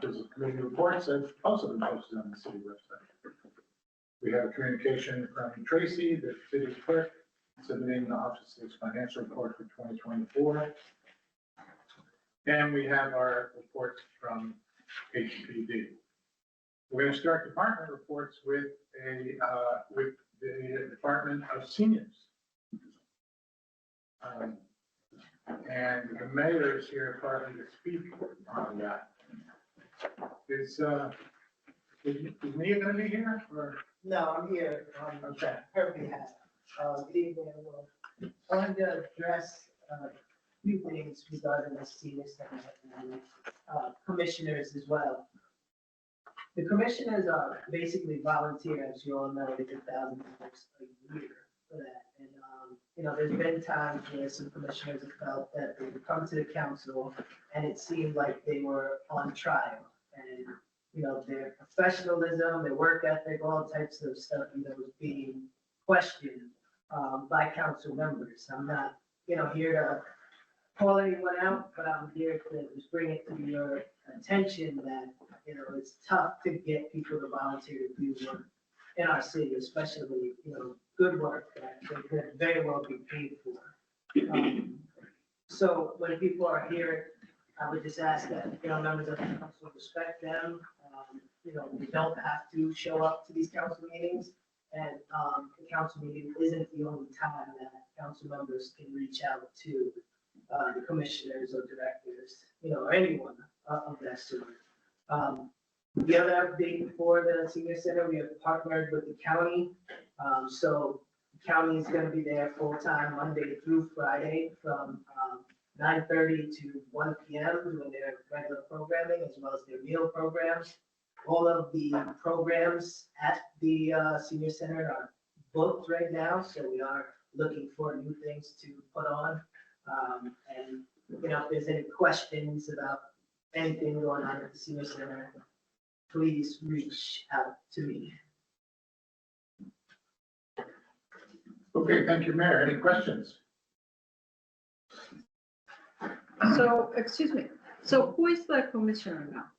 Copies of committee reports have also been posted on the city website. We have a communication from Tracy, the city clerk, submitting the office's financial report for 2024. And we have our reports from HPD. We're going to start department reports with the Department of Seniors. And the mayor is here partly to speak on that. Is Mia going to be here? Or? No, I'm here on Okay. her behalf. Good evening, everyone. I wanted to address a few things regarding the senior center and commissioners as well. The commissioners are basically volunteers, as you all know, they get $1,000 a year for that. And, there's been times where some commissioners have felt that they would come to the council and it seemed like they were on trial. And, their professionalism, their work ethic, all types of stuff, was being questioned by council members. I'm not, here to call anyone out, but I'm here to just bring it to your attention that, it's tough to get people to volunteer to do work in our city, especially, good work that they could very well be paid for. So when people are here, I would just ask that, members of the council respect them. We don't have to show up to these council meetings, and the council meeting isn't the only time that council members can reach out to the commissioners or directors, or anyone of that sort. The other update for the senior center, we have partnered with the county. So the county is going to be there full time Monday through Friday from 9:30 to 1 p.m. doing their regular programming as well as their meal programs. All of the programs at the senior center are booked right now, so we are looking for new things to put on. And if there's any questions about anything going on at the senior center, please reach out to me. Okay, thank you, Mayor. Any questions? So, excuse me, so who is the commissioner now?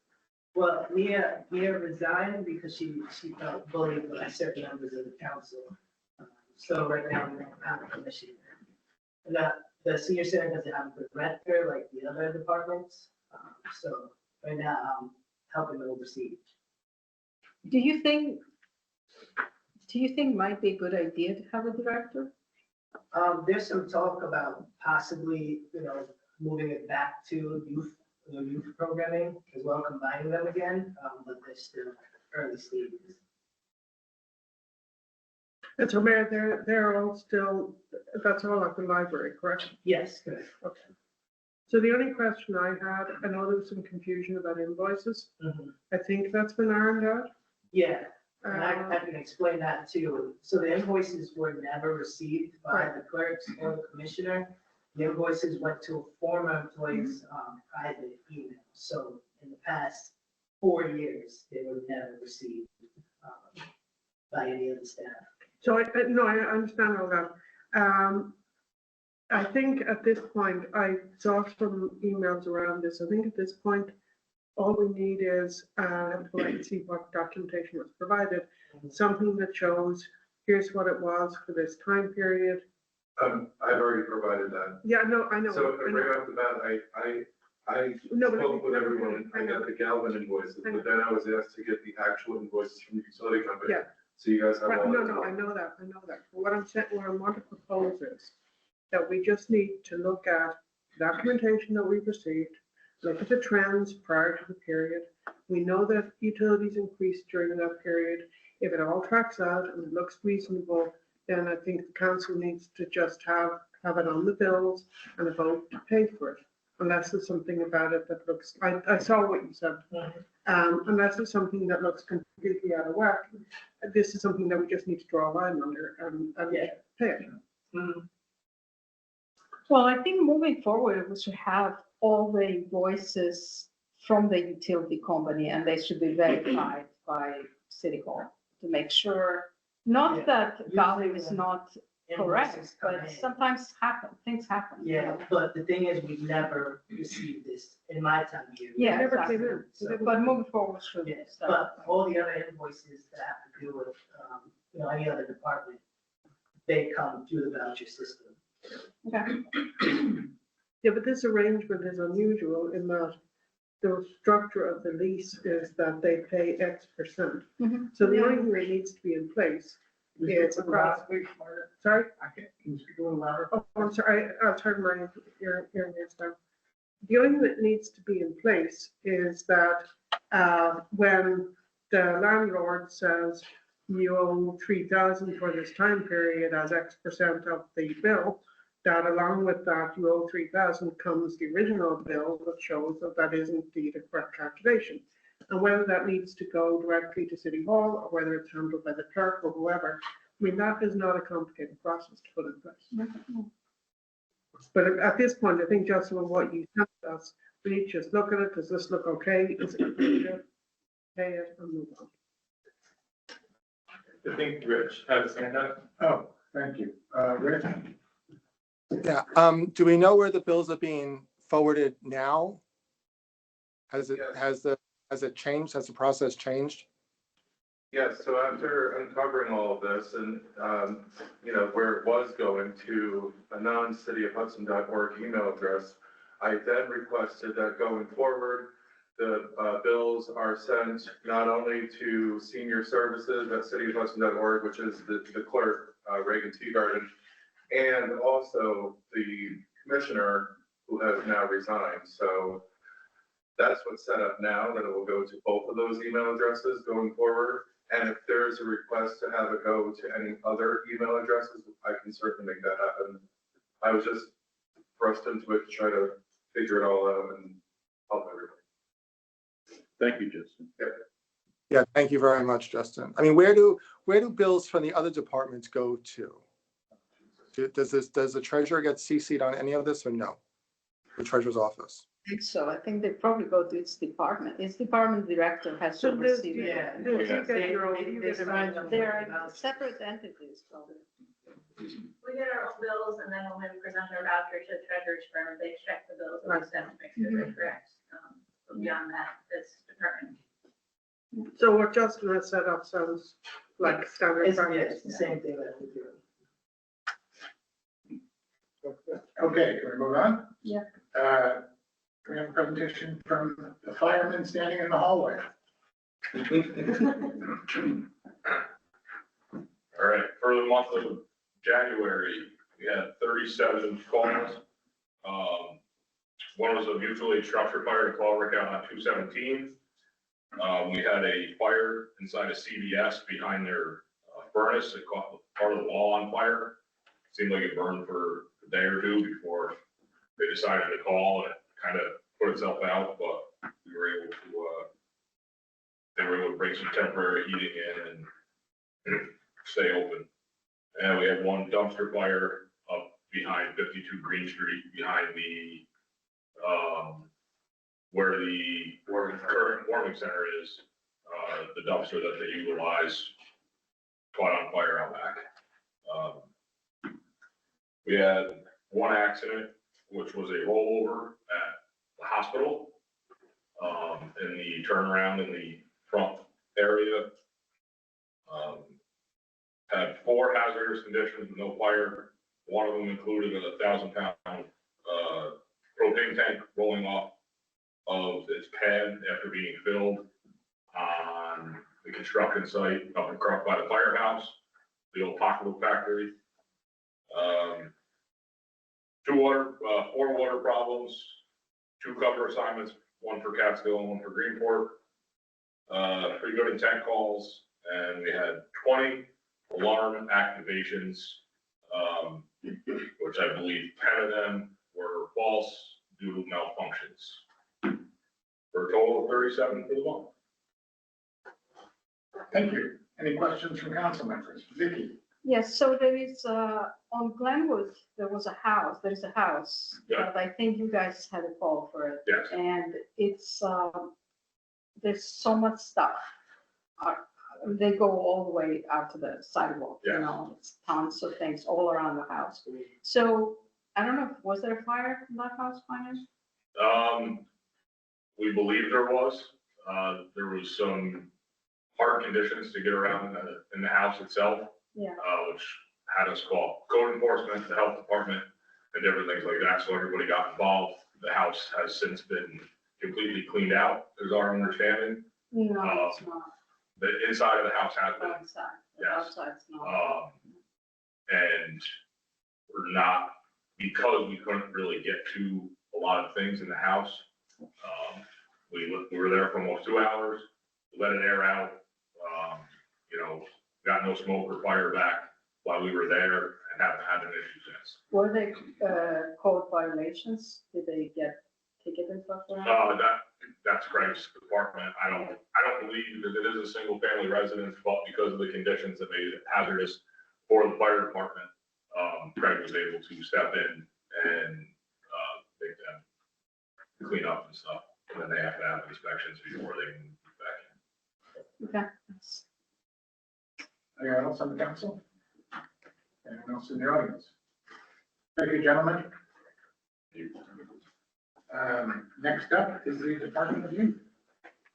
Well, Mia resigned because she felt bullied by certain members of the council. So right now we don't have a commissioner. And the senior center doesn't have a director like the other departments. So right now I'm helping oversee. Do you think might be a good idea to have a director? There's some talk about possibly, moving it back to youth programming as well, combining them again, but they're still early stages. And so, Mayor, they're all still, that's all at the library, correct? Yes, correct. Okay. So the only question I had, I know there was some confusion about invoices. Mm-hmm. I think that's been ironed out. Yeah, and I can explain that too. So the invoices were never received by the clerks or the commissioner. The invoices went to a former employee's private email. So in the past 4 years, they were never received by any of the staff. So I understand all that. I think at this point, I saw some emails around this. I think at this point, all we need is to see what documentation was provided, something that shows here's what it was for this time period. I've already provided that. Yeah, no, I know. So right off the bat, I spoke with everyone. I got the Galvin invoices, but then I was asked to get the actual invoices from the utility company. Yeah. So you guys have all that. No, I know that. But what I'm saying, what I want to propose is that we just need to look at documentation that we've received, look at the trends prior to the period. We know that utilities increased during that period. If it all tracks out and it looks reasonable, then I think the council needs to just have it on the bills and a vote to pay for it. Unless there's something about it that looks, I saw what you said. Unless there's something that looks completely out of whack, this is something that we just need to draw a line under and pay it. Mm-hmm. Well, I think moving forward, we should have all the invoices from the utility company, and they should be verified by City Hall to make sure, not that Galvin is not correct, invoices come but in. sometimes things happen. Yeah, but the thing is, we've never received this in my time here. Yeah, Never exactly. came in. So- But moving forward, should Yeah, start. but all the other invoices that have to do with, any other department, they come through the voucher system. Okay. Yeah, but this arrangement is unusual in that the structure of the lease is that they pay X%. Mhm. So the only thing that needs to be in place is across, sorry? Can you speak a little louder? Oh, I'm sorry, I'll turn my ear ears down. The only thing that needs to be in place is that, when the landlord says you owe 3,000 for this time period as X% of the bill, that along with that, you owe 3,000 comes the original bill that shows that that is indeed a correct calculation. And whether that needs to go directly to City Hall or whether it's handled by the clerk or whoever, I mean, that is not a complicated process to put in place. But at this point, I think, Justin, with what you sent us, we need to just look at it. Does this look okay? Is it good? Pay it and move on. I think Rich has his hand up. Oh, thank you. Rich? Yeah, do we know where the bills are being forwarded now? Has it changed? Has the process changed? Yes, so after uncovering all of this and, where it was going to a non-cityofhudson.org email address, I then requested that going forward, the bills are sent not only to senior services at cityofhudson.org, which is the clerk, Reagan Teagarden, and also the commissioner who has now resigned. So that's what's set up now, that it will go to both of those email addresses going forward. And if there's a request to have it go to any other email addresses, I can certainly make that happen. I was just thrust into it to try to figure it all out and help everybody. Thank you, Justin. Yeah, thank you very much, Justin. I mean, where do bills from the other departments go to? Does the treasurer get CC'd on any of this or no? The treasurer's office? I think so. I think they probably go to its department. Its department director has to So there's- receive it. Yeah. You get your own, you get They- your own. They're separate entities, probably. We get our own bills and then when we present our voucher to the treasurer's firm, they check the bills and we send to make sure they're correct. So beyond that, it's determined. So what Justin has set up sounds like standard It's, yeah, practice. it's the same thing that we do. Okay, can we move on? Yeah. We have a presentation from the fireman standing in the hallway. All right, for the month of January, we had 37 calls. One was a mutual aid structure fire to call Rick out on 217. We had a fire inside a CVS behind their furnace. It caught part of the wall on fire. Seemed like it burned for a day or two before they decided to call, and it kind of put itself out, but we were able to, they were able to bring some temporary heating in and stay open. And we had one dumpster fire up behind 52 Green Street, behind the, where the current warming center is, the dumpster that they utilize caught on fire out back. We had one accident, which was a rollover at the hospital, in the turnaround in the front area. Had 4 hazardous conditions with no fire. One of them included a 1,000-pound propane tank rolling off of its pad after being filled on the construction site up across by the firehouse, the old pocketbook factory. 4 water problems, 2 cover assignments, 1 for Catskill and 1 for Greenport. 3 good intent calls, and we had 20 alarm activations, which I believe 10 of them were false due to malfunctions. For a total of 37 for the month. Thank you. Any questions from council members? Vicky? Yes, so there is, on Glenwood, there is a house, Yeah. but I think you guys had a call for it. Yes. And it's, there's so much stuff. they go all the way out to the sidewalk, you Yes. know, it's tons of things all around the house. So, I don't know, was there a fire in that house, finally? We believe there was. There was some hard conditions to get around in the house itself. Yeah. Which had us call code enforcement, the health department, and different things like that. So everybody got involved. The house has since been completely cleaned out, is our understanding. No, it's not, The inside of the house has been, outside, the Yes. outside's not. and we're not, because we couldn't really get to a lot of things in the house. We were there for almost 2 hours, let it air out, you know, got no smoke or fire back while we were there, and haven't had an issue since. Were they, code violations? Did they get ticketed for that? That's Craig's department. I don't believe that it is a single family residence, but because of the conditions that made it hazardous for the fire department, Craig was able to step in and, make them clean up and stuff. And then they have to have inspections before they can move back in. Okay. Anyone else on the council? Anyone else in the audience? Thank you, gentlemen. Next up is the Department of Youth.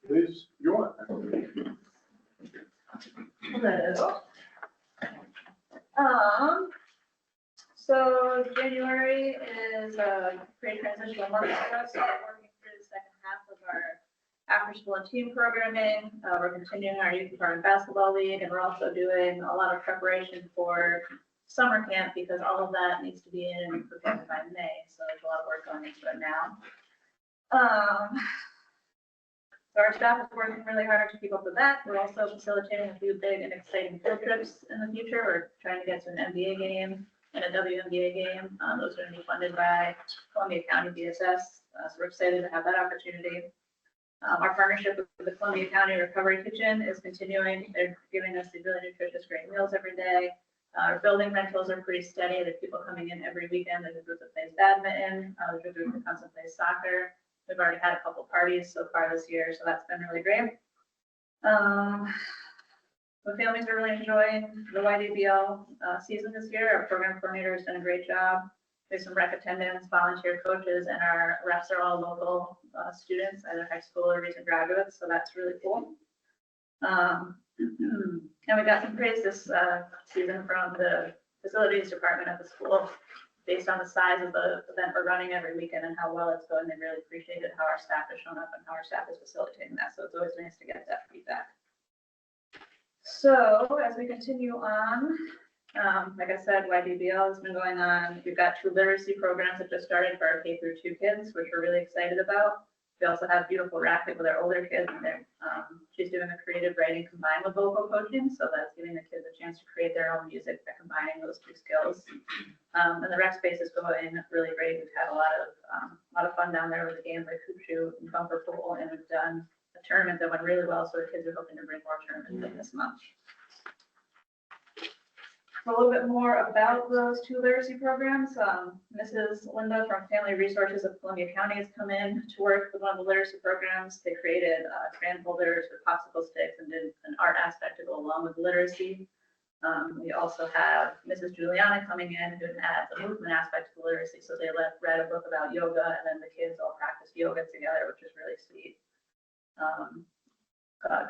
Liz York. Hello. So January is a great transitional month for us. We're working through the second half of our after-school and team programming. We're continuing our youth department basketball league, and we're also doing a lot of preparation for summer camp because all of that needs to be in and prepared by May. So there's a lot of work going into it now. So our staff is working really hard to keep up with that. We're also facilitating a few big and exciting field trips in the future. We're trying to get to an NBA game and a WNBA game. Those are going to be funded by Columbia County DSS. So we're excited to have that opportunity. Our partnership with the Columbia County Recovery Kitchen is continuing. They're giving us the really nutritious, great meals every day. Our building rentals are pretty steady. There's people coming in every weekend. There's a group that plays badminton. There's a group that comes and plays soccer. We've already had a couple parties so far this year, so that's been really great. The families are really enjoying the YDBL season this year. Our program coordinator has done a great job. There's some rec attendants, volunteer coaches, and our refs are all local students, either high school or recent graduates, so that's really cool. And we got some praise this season from the facilities department at the school based on the size of the event we're running every weekend and how well it's going. They really appreciated how our staff has shown up and how our staff is facilitating that. So it's always nice to get that feedback. So as we continue on, like I said, YDBL has been going on. We've got 2 literacy programs that just started for our K through 2 kids, which we're really excited about. We also have beautiful racket with our older kids, and she's doing a creative writing combined with vocal coaching, so that's giving the kids a chance to create their own music by combining those 2 skills. And the rec space is going really great. We've had a lot of fun down there with the games like hoop shoot and bumper pool, and we've done a tournament that went really well, so the kids are hoping to bring more tournaments in this month. A little bit more about those 2 literacy programs. Mrs. Linda from Family Resources of Columbia County has come in to work with one of the literacy programs. They created crayon holders with popsicle sticks and did an art aspect to go along with literacy. We also have Mrs. Juliana coming in who adds a movement aspect to the literacy. So they read a book about yoga, and then the kids all practiced yoga together, which is really sweet.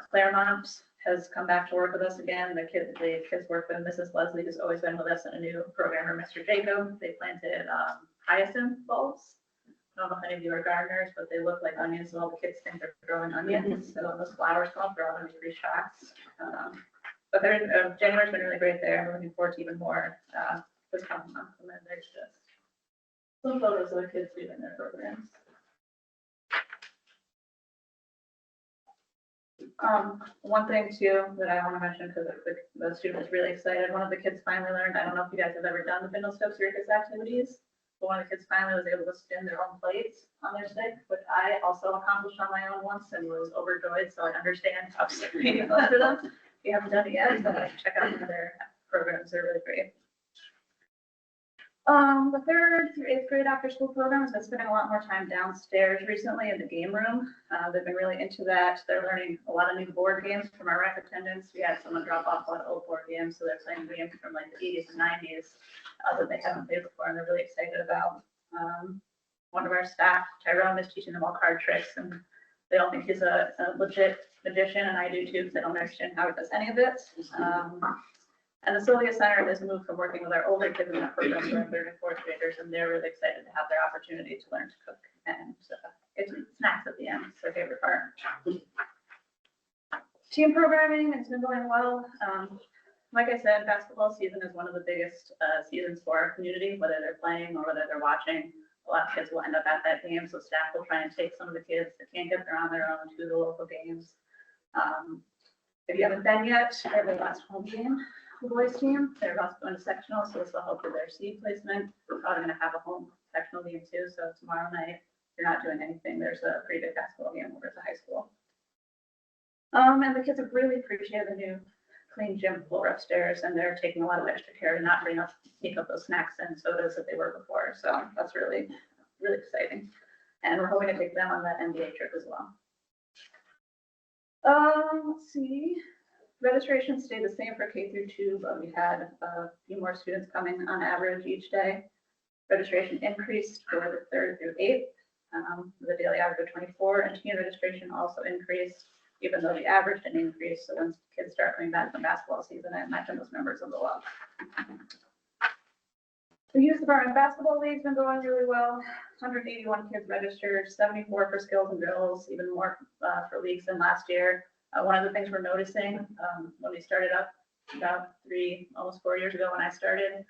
Claremont has come back to work with us again. The kids work with Mrs. Leslie, who's always been with us, and a new programmer, Mr. Jacob. They planted hyacinth bulbs. I don't know if any of you are gardeners, but they look like onions, and all the kids think they're growing onions. So when those flowers come up, they're all going to be pretty shocked. But January's been really great there. We're looking forward to even more this coming month. And then there's just some photos of the kids doing their programs. One thing too that I want to mention, because the student is really excited, one of the kids finally learned, I don't know if you guys have ever done the Bindlestone circus activities, but one of the kids finally was able to spin their own plates on their stick, which I also accomplished on my own once and was overjoyed, so I understand how scary it was for them. If you haven't done it yet, so check out one of their programs, they're really great. The 3rd through 8th grade after school program has been spending a lot more time downstairs recently in the game room. They've been really into that. They're learning a lot of new board games from our rec attendants. We had someone drop off a lot of old board games, so they're playing games from like the 80s and 90s that they haven't played before, and they're really excited about. One of our staff, Tyrone, is teaching them all card tricks, and they all think he's a legit magician, and I do too, because I don't understand how he does any of it. And the Sylvia Center has moved from working with our older kids in that program to our 3rd and 4th graders, and they're really excited to have their opportunity to learn to cook and get to eat snacks at the end. It's their favorite part. Team programming has been going well. Like I said, basketball season is one of the biggest seasons for our community, whether they're playing or whether they're watching. A lot of kids will end up at that game, so staff will try and take some of the kids that can't get there on their own to the local games. If you haven't been yet, they have their last home game, the boys team. They're also going to sectional, so this will help with their seed placement. We're probably going to have a home sectional game too, so tomorrow night, if you're not doing anything, there's a pretty big basketball game over at the high school. And the kids have really appreciated the new clean gym floor upstairs, and they're taking a lot of extra care to not sneak up those snacks and sodas that they were before. So that's really, really exciting. And we're hoping to take them on that NBA trip as well. Let's see. Registration stayed the same for K through 2, but we had a few more students coming on average each day. Registration increased for the 3rd through 8th, with a daily average of 24, and teen registration also increased, even though the average didn't increase. So once kids start coming back from basketball season, I imagine those numbers will go up. The youth department basketball league's been going really well. 181 kids registered, 74 for skills and drills, even more for leagues than last year. One of the things we're noticing when we started up about almost 4 years ago when I started,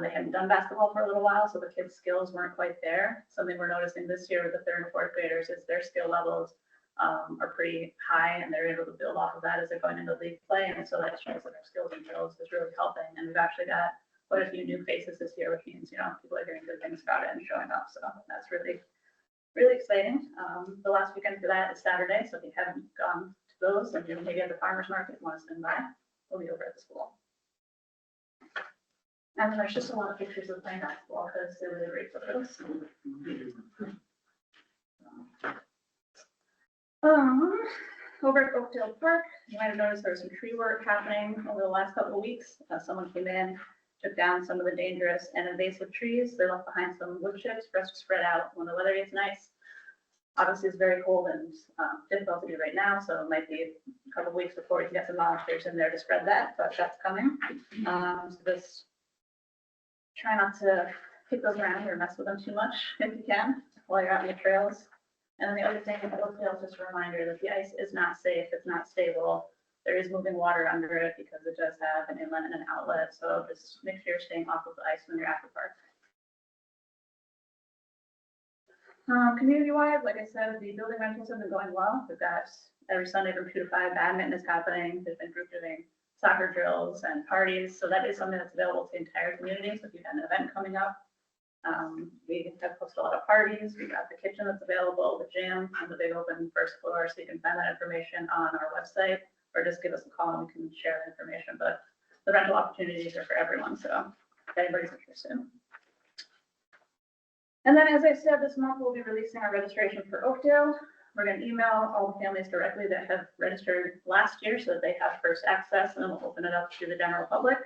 they hadn't done basketball for a little while, so the kids' skills weren't quite there. Something we're noticing this year with the 3rd and 4th graders is their skill levels are pretty high, and they're able to build off of that as they're going into league play. And so that shows that our skills and drills is really helping. And we've actually got quite a few new faces this year, which means, people are hearing good things about it and showing up. So that's really, really exciting. The last weekend for that is Saturday. So if you haven't gone to those, and you're maybe at the farmer's market, want to swing by, we'll be over at the school. And then there's just a lot of pictures of playing basketball because they're really great photos. Over at Oakdale Park, you might have noticed there was some tree work happening over the last couple of weeks. Someone came in, took down some of the dangerous and invasive trees. They left behind some wood chips for us to spread out when the weather gets nice. Obviously, it's very cold and difficult to do right now, so it might be a couple of weeks before we can get some volunteers in there to spread that, but that's coming. So just try not to pick those around or mess with them too much if you can while you're out on the trails. And then the other thing, Oakdale, just a reminder that the ice is not safe, it's not stable. There is moving water under it because it does have an inlet and an outlet. So just make sure you're staying off of the ice when you're at the park. Community-wide, like I said, the building rentals have been going well. We've got every Sunday from 2 to 5, badminton is happening. There's been group doing soccer drills and parties. So that is something that's available to the entire community. So if you have an event coming up, we have posted a lot of parties. We've got the kitchen that's available, the gym, and the big open first floor. So you can find that information on our website, or just give us a call and we can share the information. But the rental opportunities are for everyone, so if anybody's interested. And then, as I said, this month we'll be releasing our registration for Oakdale. We're going to email all the families directly that have registered last year so that they have first access, and then we'll open it up to the general public.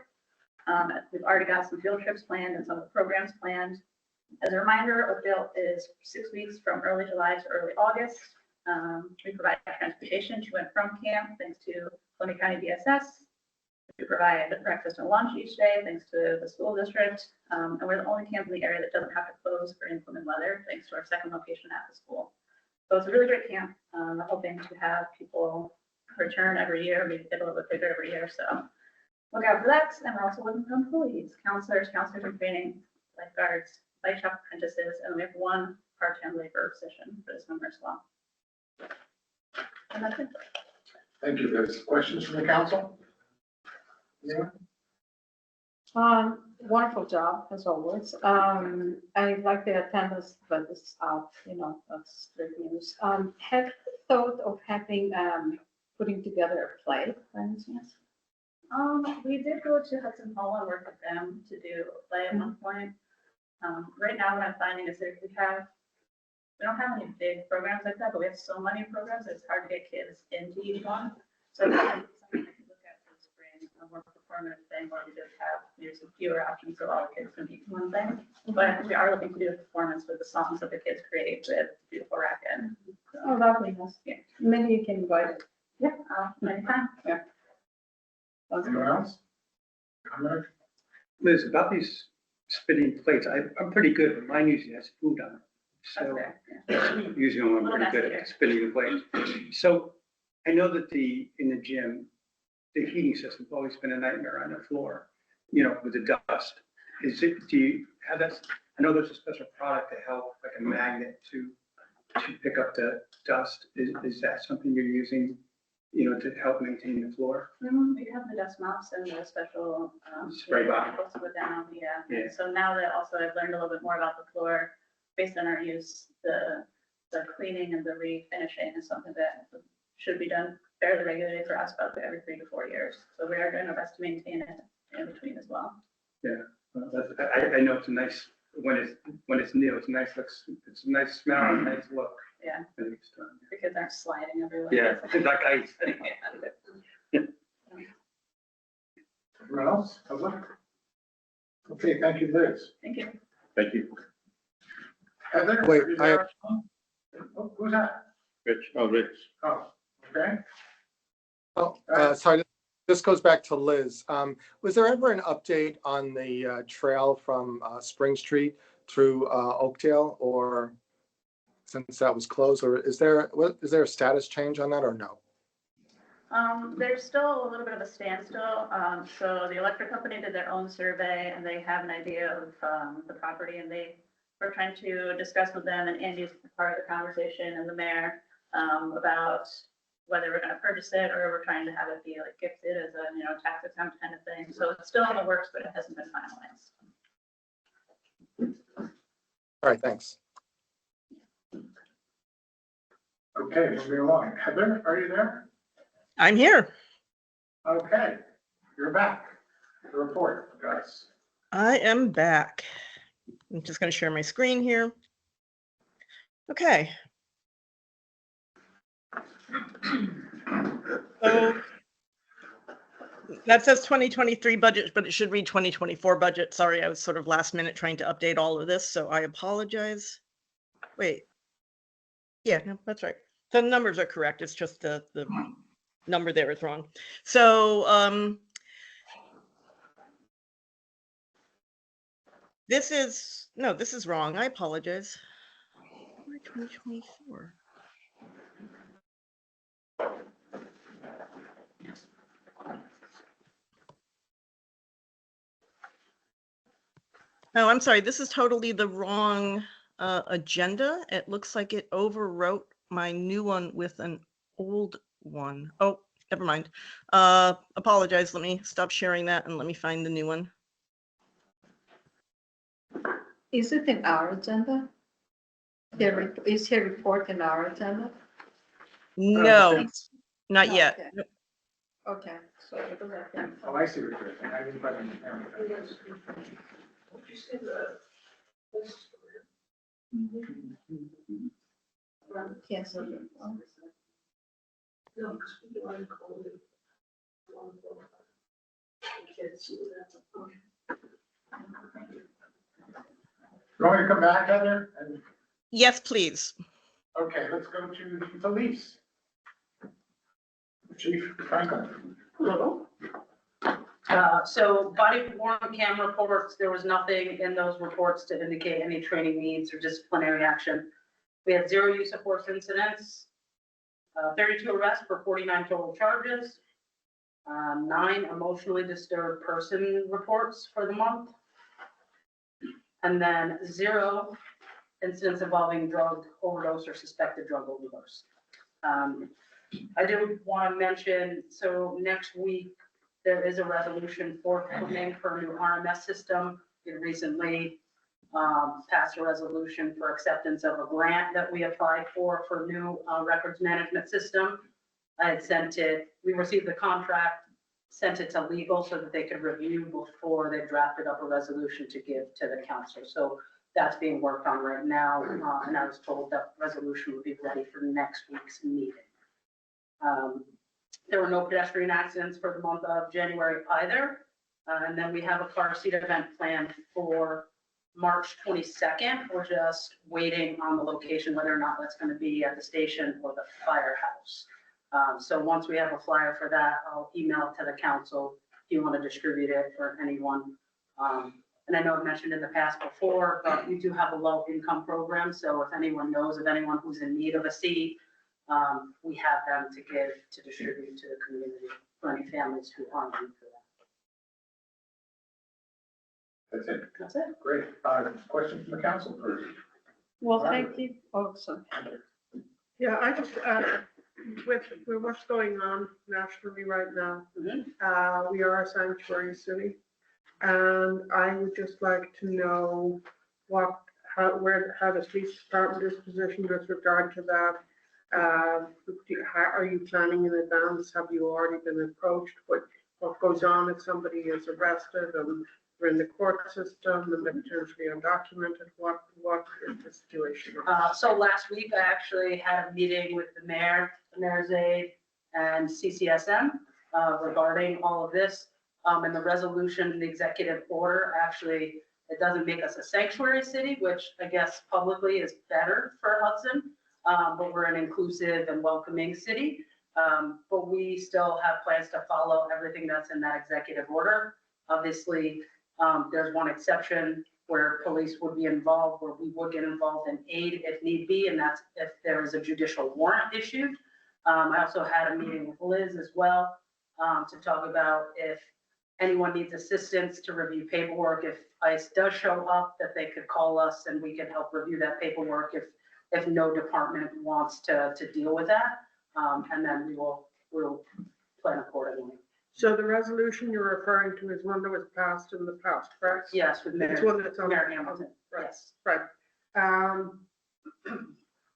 We've already got some field trips planned and some of the programs planned. As a reminder, Oakdale is 6 weeks from early July to early August. We provide transportation to and from camp thanks to Columbia County DSS. We provide breakfast and lunch each day thanks to the school district. And we're the only camp in the area that doesn't have to close for inclement weather thanks to our second location at the school. So it's a really great camp. We're hoping to have people return every year, maybe get a little bit bigger every year. So look out for that. And we're also looking for employees, counselors in training, lifeguards, bike shop apprentices, and we have 1 part-time labor position for this summer as well. And that's it. Thank you. There's questions from the council? Anyone? Wonderful job, as always. I like the attendance, but it's out, that's great news. Have you thought of having, putting together a play, for instance? We did go to Hudson Hall and work with them to do a play at one point. Right now, what I'm finding is that we don't have any big programs like that, but we have so many programs, that it's hard to get kids into each one. So I think something I could look at for the spring, a more performative thing where we just have, there's some fewer options so all the kids can be one thing. But we are looking to do a performance with the songs that the kids create with beautiful racket. So, Oh, lovely. yeah. Maybe you can invite it. Yeah, anytime. Anyone else? Comment? Liz, about these spinning plates, I'm pretty good, but mine usually has food on it. That's So fair, yeah. usually I'm Little pretty good messier. at spinning the plates. So I know that in the gym, the heating system's always been a nightmare on the floor, with the dust. Do you have that? I know there's a special product to help, like a magnet to pick up the dust. Is that something you're using, to help maintain the floor? We have the dust mops and the special. Spray bottle. bottles to go down, yeah. Yeah. So now that also I've learned a little bit more about the floor, based on our use, the cleaning and the refinishing is something that should be done fairly regularly for us, about every 3 to 4 years. So we are doing our best to maintain it in between as well. I know it's a nice, when it's new, it's a nice, it's a nice smell, a nice look. Yeah. when it's done. The kids aren't sliding everywhere. Yeah, it's like ice. Anyone else? Public? Okay, thank you, Liz. Thank you. Thank you. Heather? Wait, are you I there? Oh, who's that? Rich, Rich. Oh, okay. Oh, sorry, this goes back to Liz. Was there ever an update on the trail from Spring Street through Oakdale, or since that was closed, or is there a status change on that or no? There's still a little bit of a standstill. So the electric company did their own survey and they have an idea of the property, and we're trying to discuss with them, and Andy's part of the conversation, and the mayor, about whether we're going to purchase it or we're trying to have it be like gifted as a tax exempt kind of thing. So it's still in the works, but it hasn't been finalized. All right, thanks. Okay, moving along. Heather, are you there? I'm here. Okay, you're back. The report, guys. I am back. I'm just going to share my screen here. Okay. So that says 2023 budget, but it should read 2024 budget. Sorry, I was sort of last minute trying to update all of this, so I apologize. Wait. Yeah, no, that's right. The numbers are correct. It's just the number there is wrong. So this is wrong. I apologize. 2024. Oh, I'm sorry. This is totally the wrong agenda. It looks like it overwrote my new one with an old one. Oh, never mind. Apologize. Let me stop sharing that and let me find the new one. Is it in our agenda? Is her report in our agenda? No, not No, yet. okay. Nope. Okay, so it was at the- Oh, I see what you're saying. I didn't quite understand. cancel it. Oh. You want me to come back, Heather? And- Yes, please. Okay, let's go to the police. Chief Franklin. Hello. So body worn cam reports, there was nothing in those reports to indicate any training needs or disciplinary action. We had 0 use of force incidents, 32 arrests for 49 total charges, 9 emotionally disturbed person reports for the month, and then 0 incidents involving drug overdose or suspected drug overdose. I do want to mention, so next week, there is a resolution forthcoming for a new RMS system. We recently passed a resolution for acceptance of a grant that we applied for new records management system. I had sent it, we received the contract sent it to legal so that they could review before they drafted up a resolution to give to the council. So that's being worked on right now, and I was told that resolution would be ready for next week's meeting. There were no pedestrian accidents for the month of January either. And then we have a car seat event planned for March 22nd. We're just waiting on the location, whether or not that's going to be at the station or the firehouse. So once we have a flyer for that, I'll email it to the council if you want to distribute it for anyone. And I know I've mentioned in the past before, but we do have a low income program. So if anyone knows of anyone who's in need of a seat, we have them to give, to distribute to the community for any families who aren't in for that. That's it. That's it. Great. Question from the council first. Well, thank you. Oh, sorry. Yeah, I just, with what's going on nationally right now, we are a sanctuary city. And I would just like to know how the police department is positioned with regard to that. How are you planning in advance? Have you already been approached? What goes on if somebody is arrested and they're in the court system and they're potentially undocumented? What is the situation? So last week, I actually had a meeting with the mayor, the mayor's aide, and CCSM regarding all of this. And the resolution, the executive order, actually, it doesn't make us a sanctuary city, which I guess publicly is better for Hudson. But we're an inclusive and welcoming city. But we still have plans to follow everything that's in that executive order. Obviously, there's one exception where police would be involved, where we would get involved in aid if need be, and that's if there is a judicial warrant issued. I also had a meeting with Liz as well to talk about if anyone needs assistance to review paperwork. If ICE does show up, that they could call us and we can help review that paperwork if no department wants to deal with that. And then we'll plan accordingly. So the resolution you're referring to is one that was passed in the past, correct? Yes, with It's Mayor, one that's on. Mayor Hamilton. Right, Yes. right.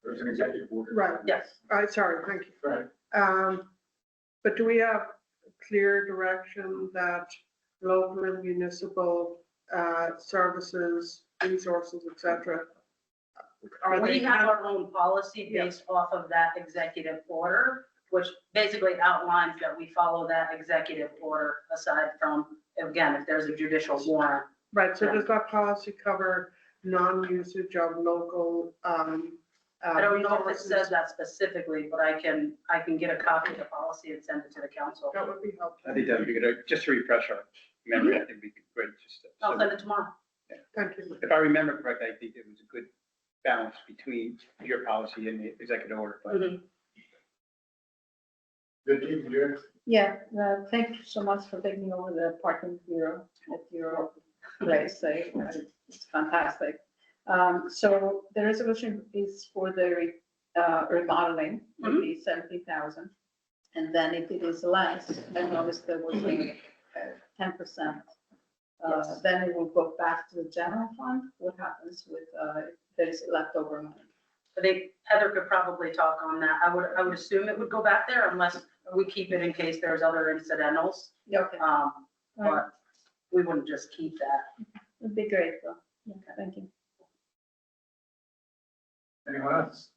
There's an executive order. Right. Yes. Sorry, thank you. Right. But do we have clear direction that local and municipal services, resources, et cetera, We have our own policy based off of that executive order, which basically outlines that we follow that executive order aside from, again, if there's a judicial warrant. right, so does that policy cover non-usage of local, I don't know if it says that specifically, but I can get a copy of the policy and send it to the council. That would be helpful. I think that would be good, just to refresh our memory, I think we could, great, just. I'll send it tomorrow. Thank you. If I remember correctly, I think it was a good balance between your policy and the executive order. But Good, Chief, did you? Yeah, thank you so much for taking over the parking bureau at your place. It's fantastic. So the resolution is for the remodeling, would be 70,000. And then if it is less, I noticed there was a 10%. Then it will go back to the general fund. What happens with, if there is leftover money? I think Heather could probably talk on that. I would assume it would go back there unless we keep it in case there's other incidentals. Yeah, okay. But we wouldn't just keep that. It'd be great though. Yeah, thank you. Anyone else?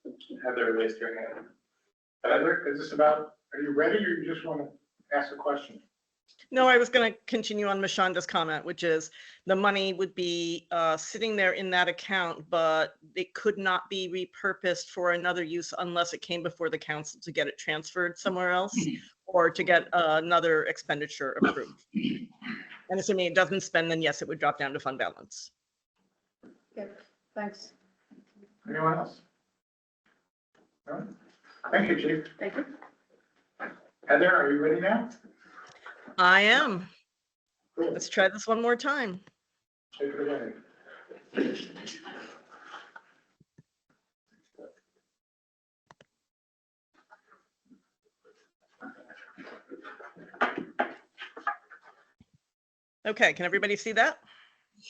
Heather raised her hand. Heather, is this about, are you ready or you just want to ask a question? No, I was going to continue on Mashonda's comment, which is the money would be sitting there in that account, but it could not be repurposed for another use unless it came before the council to get it transferred somewhere else or to get another expenditure approved. And assuming it doesn't spend, then yes, it would drop down to fund balance. Okay, thanks. Anyone else? No? Thank you, Chief. Thank you. Heather, are you ready now? I am. Cool. Let's try this one more time. Take it away. Okay, can everybody see that?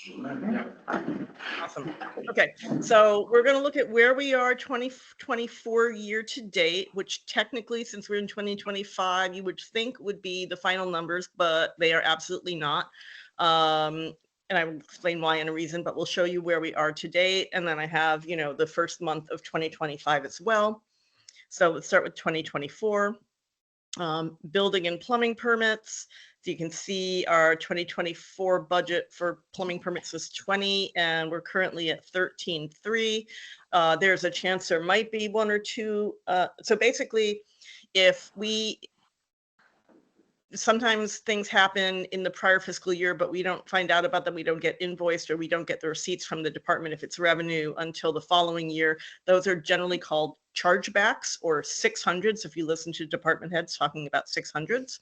Mhm. Awesome. Okay, so we're going to look at where we are 2024 year to date, which technically, since we're in 2025, you would think would be the final numbers, but they are absolutely not. And I will explain why and a reason, but we'll show you where we are to date. And then I have, you know, the first month of 2025 as well. So let's start with 2024. Building and plumbing permits. So you can see our 2024 budget for plumbing permits was 20, and we're currently at 13.3. There's a chance there might be one or two. So basically, if we sometimes things happen in the prior fiscal year, but we don't find out about them. We don't get invoiced or we don't get the receipts from the department if it's revenue until the following year. Those are generally called chargebacks or 600s. If you listen to department heads talking about 600s.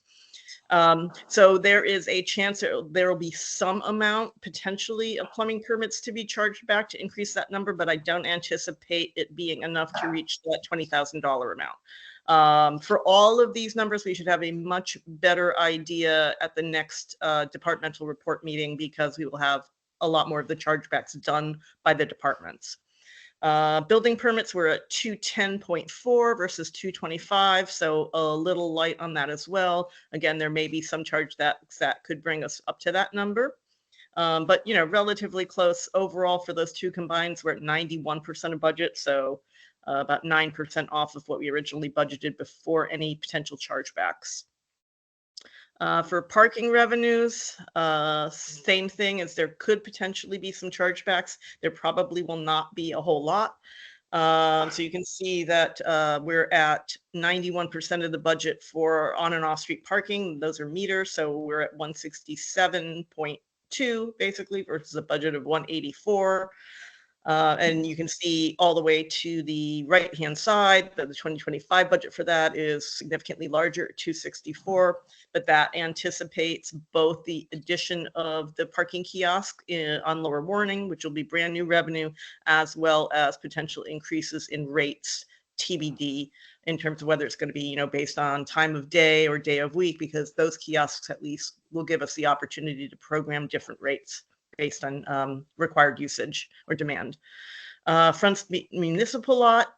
So there is a chance there will be some amount potentially of plumbing permits to be charged back to increase that number, but I don't anticipate it being enough to reach that $20,000 amount. For all of these numbers, we should have a much better idea at the next departmental report meeting because we will have a lot more of the chargebacks done by the departments. Building permits were at 210.4 versus 225, so a little light on that as well. Again, there may be some charge that could bring us up to that number. But, you know, relatively close overall for those two combined. We're at 91% of budget, so about 9% off of what we originally budgeted before any potential chargebacks. For parking revenues, same thing as there could potentially be some chargebacks. There probably will not be a whole lot. So you can see that we're at 91% of the budget for on and off street parking. Those are meters. So we're at 167.2 basically versus a budget of 184. And you can see all the way to the right-hand side that the 2025 budget for that is significantly larger at 264, but that anticipates both the addition of the parking kiosk on Lower Warning, which will be brand new revenue, as well as potential increases in rates TBD in terms of whether it's going to be, you know, based on time of day or day of week, because those kiosks at least will give us the opportunity to program different rates based on required usage or demand. Front municipal lot,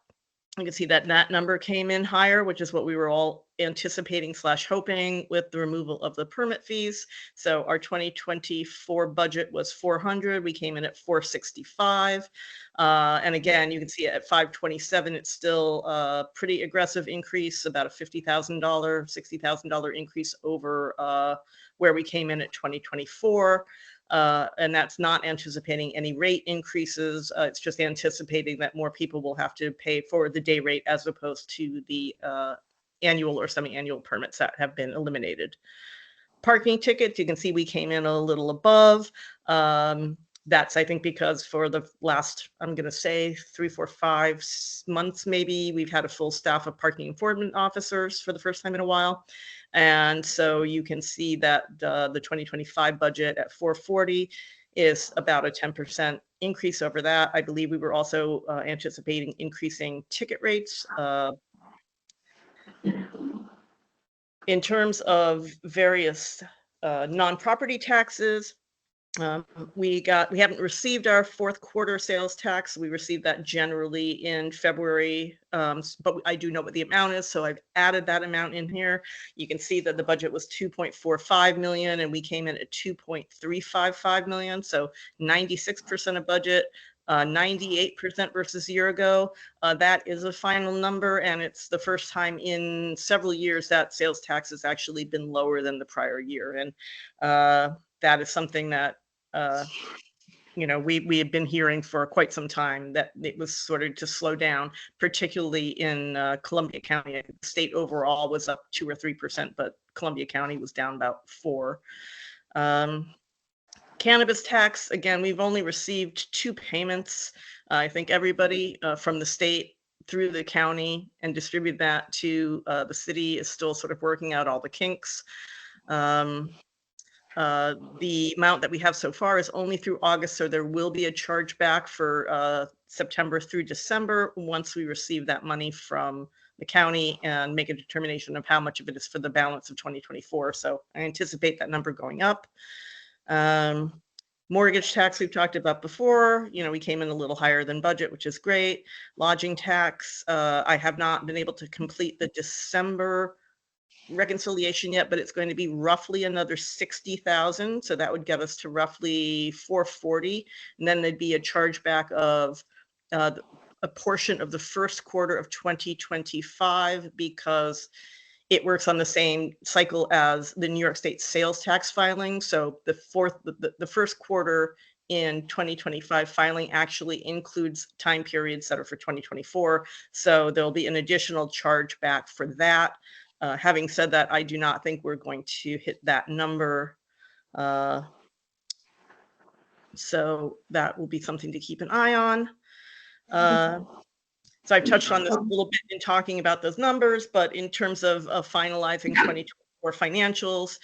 you can see that that number came in higher, which is what we were all anticipating / hoping with the removal of the permit fees. So our 2024 budget was 400. We came in at 465. And again, you can see at 527, it's still a pretty aggressive increase, about a $50,000, $60,000 increase over where we came in at 2024. And that's not anticipating any rate increases. It's just anticipating that more people will have to pay for the day rate as opposed to the annual or semi-annual permits that have been eliminated. Parking tickets, you can see we came in a little above. That's, I think, because for the last, I'm going to say 3, 4, 5 months, maybe, we've had a full staff of parking enforcement officers for the first time in a while. And so you can see that the 2025 budget at 440 is about a 10% increase over that. I believe we were also anticipating increasing ticket rates. In terms of various non-property taxes, we haven't received our fourth quarter sales tax. We received that generally in February, but I do know what the amount is, so I've added that amount in here. You can see that the budget was 2.45 million and we came in at 2.355 million, so 96% of budget. 98% versus a year ago. That is a final number, and it's the first time in several years that sales tax has actually been lower than the prior year. And that is something that you know, we had been hearing for quite some time, that it was sort of to slow down, particularly in Columbia County. The state overall was up 2 or 3%, but Columbia County was down about 4%. Cannabis tax, again, we've only received 2 payments. I think everybody from the state through the county and distribute that to the city is still sort of working out all the kinks. The amount that we have so far is only through August, so there will be a charge back for September through December once we receive that money from the county and make a determination of how much of it is for the balance of 2024. So I anticipate that number going up. Mortgage tax we've talked about before, we came in a little higher than budget, which is great. Lodging tax, I have not been able to complete the December reconciliation yet, but it's going to be roughly another 60,000. So that would get us to roughly 440. And then there'd be a chargeback of a portion of the first quarter of 2025 because it works on the same cycle as the New York State sales tax filing. So the first quarter in 2025 filing actually includes time periods that are for 2024. So there'll be an additional charge back for that. Having said that, I do not think we're going to hit that number. So that will be something to keep an eye on. So I've touched on this a little bit in talking about those numbers, but in terms of finalizing 2024 financials,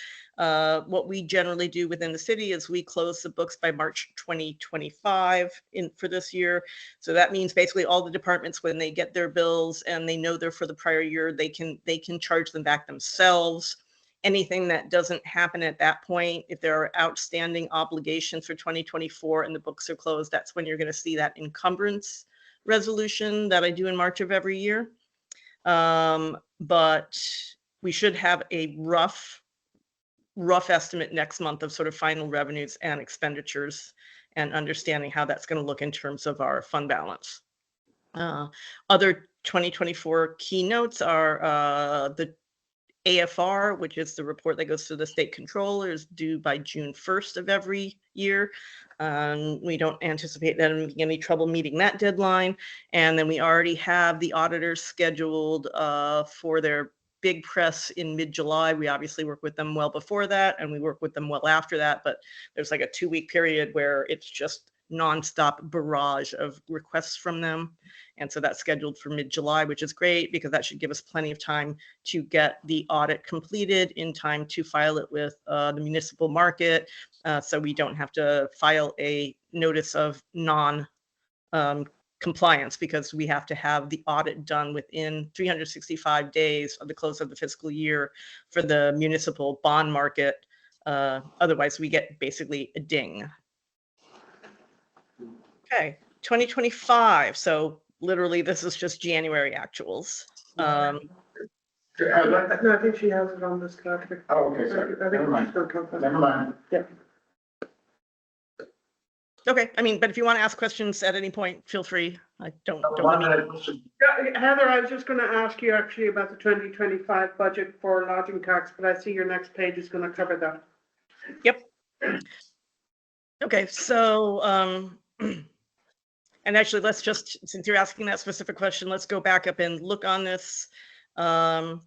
what we generally do within the city is we close the books by March 2025 for this year. So that means basically all the departments, when they get their bills and they know they're for the prior year, they can charge them back themselves. Anything that doesn't happen at that point, if there are outstanding obligations for 2024 and the books are closed, that's when you're going to see that encumbrance resolution that I do in March of every year. But we should have a rough estimate next month of sort of final revenues and expenditures and understanding how that's going to look in terms of our fund balance. Other 2024 keynotes are the AFR, which is the report that goes to the state controller, is due by June 1st of every year. We don't anticipate them any trouble meeting that deadline. And then we already have the auditors scheduled for their big press in mid-July. We obviously work with them well before that, and we work with them well after that. But there's like a 2-week period where it's just nonstop barrage of requests from them. And so that's scheduled for mid-July, which is great because that should give us plenty of time to get the audit completed in time to file it with the municipal market. So we don't have to file a notice of non-compliance because we have to have the audit done within 365 days of the close of the fiscal year for the municipal bond market. Otherwise, we get basically a ding. Okay, 2025. So literally, this is just January actuals. No, I think she has it on this graphic. Oh, okay, sorry. I think Never mind. she's gonna talk about it. Never mind. Okay, I mean, but if you want to ask questions at any point, feel free. I don't One let me. minute. Yeah, Heather, I was just gonna ask you actually about the 2025 budget for lodging tax, but I see your next page is gonna cover that. Yep. Okay, so and actually, let's just, since you're asking that specific question, let's go back up and look on this. So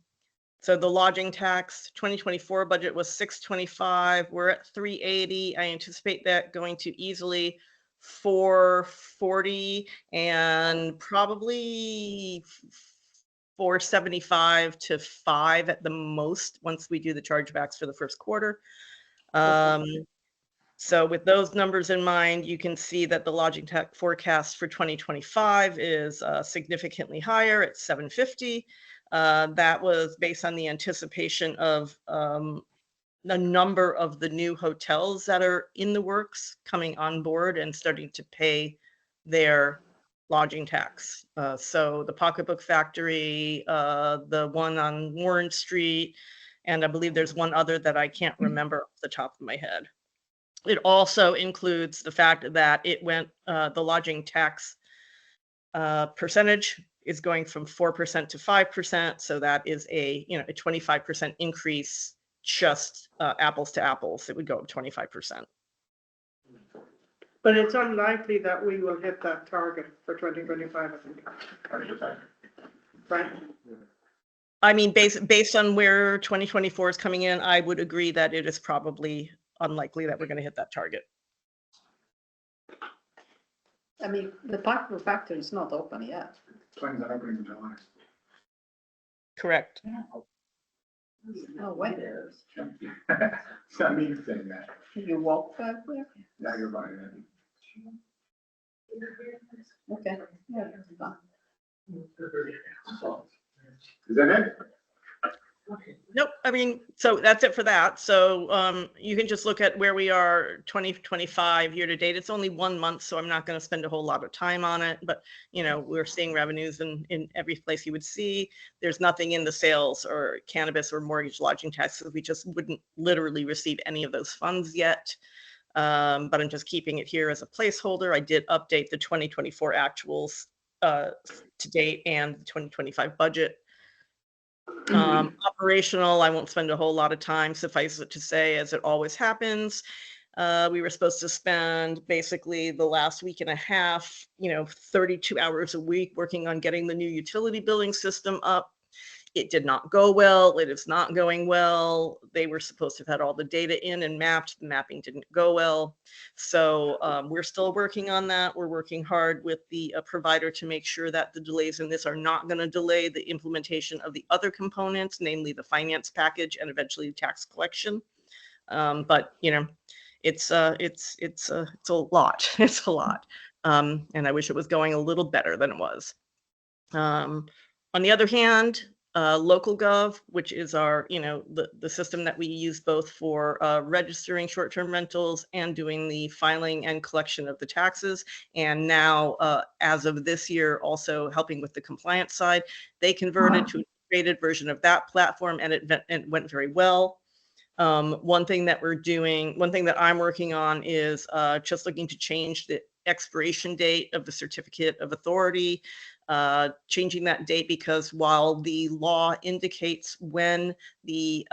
the lodging tax 2024 budget was 625. We're at 380. I anticipate that going to easily 440 and probably 475 to 5 at the most once we do the chargebacks for the first quarter. So with those numbers in mind, you can see that the lodging tax forecast for 2025 is significantly higher at 750. That was based on the anticipation of the number of the new hotels that are in the works coming on board and starting to pay their lodging tax. So the Pocketbook Factory, the one on Warren Street, and I believe there's one other that I can't remember off the top of my head. It also includes the fact that it went, the lodging tax percentage is going from 4% to 5%. So that is a 25% increase, just apples to apples. It would go up 25%. But it's unlikely that we will hit that target for 2025, I think. Right? I mean, based on where 2024 is coming in, I would agree that it is probably unlikely that we're going to hit that target. I mean, the Pocketbook Factory is not open yet. Plans on opening in July. Correct. Oh, wait. It's not me saying that. You walk back there? Now you're buying it. Okay. Yeah, that's fine. Is that it? Nope. I mean, so that's it for that. So you can just look at where we are 2025 year to date. It's only 1 month, so I'm not going to spend a whole lot of time on it. But, you know, we're seeing revenues in every place you would see. There's nothing in the sales or cannabis or mortgage lodging taxes. We just wouldn't literally receive any of those funds yet. But I'm just keeping it here as a placeholder. I did update the 2024 actuals to date and the 2025 budget. Operational, I won't spend a whole lot of time. Suffice it to say, as it always happens, we were supposed to spend basically the last week and a half, 32 hours a week working on getting the new utility billing system up. It did not go well. It is not going well. They were supposed to have had all the data in and mapped. The mapping didn't go well. So we're still working on that. We're working hard with the provider to make sure that the delays in this are not going to delay the implementation of the other components, namely the finance package and eventually tax collection. But it's a lot. It's a lot. And I wish it was going a little better than it was. On the other hand, local gov, which is our, the system that we use both for registering short-term rentals and doing the filing and collection of the taxes. And now, as of this year, also helping with the compliance side, they converted to an integrated version of that platform, and it went very well. One thing that I'm working on is just looking to change the expiration date of the certificate of authority, changing that date because while the law indicates when the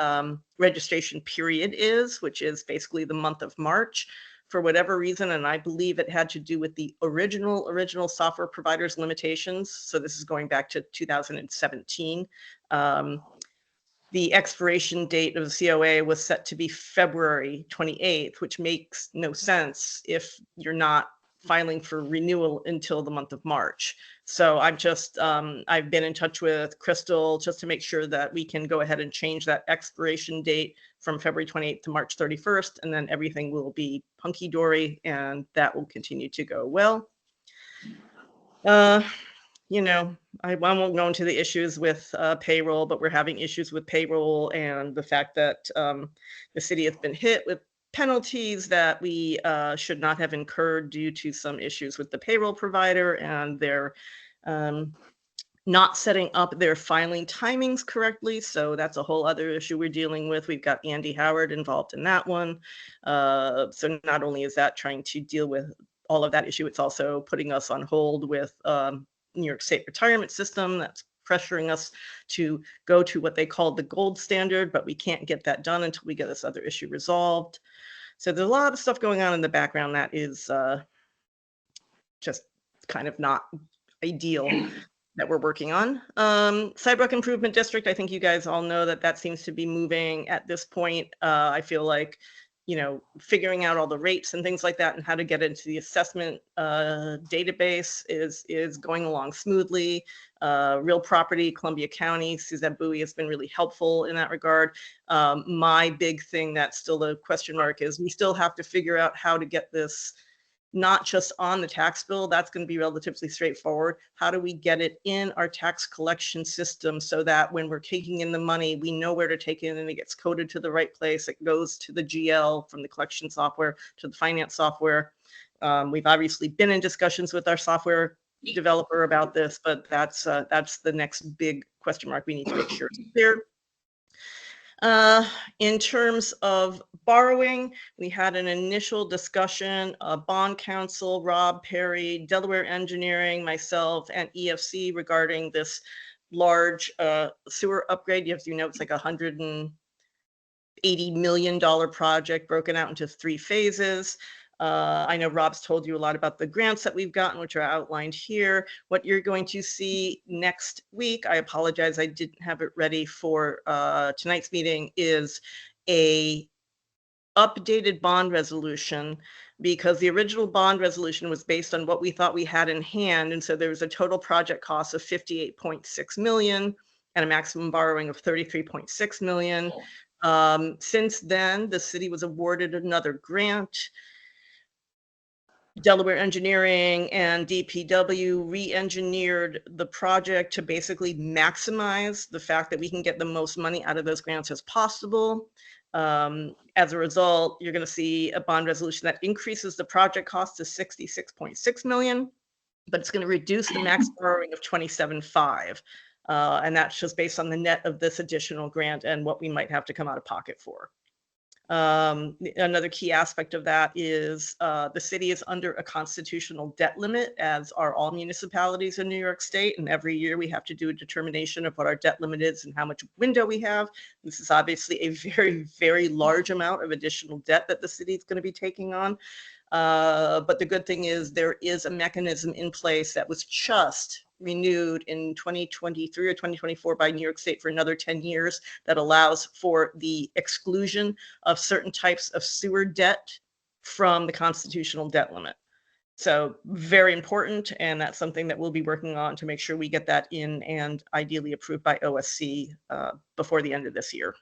registration period is, which is basically the month of March, for whatever reason, and I believe it had to do with the original software providers limitations. So this is going back to 2017. The expiration date of the COA was set to be February 28th, which makes no sense if you're not filing for renewal until the month of March. So I've been in touch with Crystal just to make sure that we can go ahead and change that expiration date from February 28th to March 31st, and then everything will be hunky-dory, and that will continue to go well. I won't go into the issues with payroll, but we're having issues with payroll and the fact that the city has been hit with penalties that we should not have incurred due to some issues with the payroll provider, and they're not setting up their filing timings correctly. So that's a whole other issue we're dealing with. We've got Andy Howard involved in that one. So not only is that trying to deal with all of that issue, it's also putting us on hold with New York State retirement system that's pressuring us to go to what they call the gold standard, but we can't get that done until we get this other issue resolved. So there's a lot of stuff going on in the background that is just kind of not ideal that we're working on. Sidewalk Improvement District, I think you guys all know that seems to be moving at this point. I feel like, figuring out all the rates and things like that and how to get into the assessment database is going along smoothly. Real Property, Columbia County, Suzette Bowie has been really helpful in that regard. My big thing that's still a question mark is we still have to figure out how to get this not just on the tax bill. That's going to be relatively straightforward. How do we get it in our tax collection system so that when we're taking in the money, we know where to take it and it gets coded to the right place. It goes to the GL from the collection software to the finance software. We've obviously been in discussions with our software developer about this, but that's the next big question mark we need to make sure is clear. In terms of borrowing, we had an initial discussion, bond counsel, Rob Perry, Delaware Engineering, myself, and EFC regarding this large sewer upgrade. It's like $180 million project broken out into 3 phases. I know Rob's told you a lot about the grants that we've gotten, which are outlined here. What you're going to see next week, I apologize, I didn't have it ready for tonight's meeting, is a updated bond resolution, because the original bond resolution was based on what we thought we had in hand. And so there was a total project cost of 58.6 million and a maximum borrowing of 33.6 million. Since then, the city was awarded another grant. Delaware Engineering and DPW re-engineered the project to basically maximize the fact that we can get the most money out of those grants as possible. As a result, you're going to see a bond resolution that increases the project cost to 66.6 million, but it's going to reduce the max borrowing of 27.5. And that's just based on the net of this additional grant and what we might have to come out of pocket for. Another key aspect of that is the city is under a constitutional debt limit, as are all municipalities in New York State. And every year we have to do a determination of what our debt limit is and how much window we have. This is obviously a very, very large amount of additional debt that the city is going to be taking on. But the good thing is there is a mechanism in place that was just renewed in 2023 or 2024 by New York State for another 10 years that allows for the exclusion of certain types of sewer debt from the constitutional debt limit. So very important, and that's something that we'll be working on to make sure we get that in and ideally approved by OSC before the end of this year.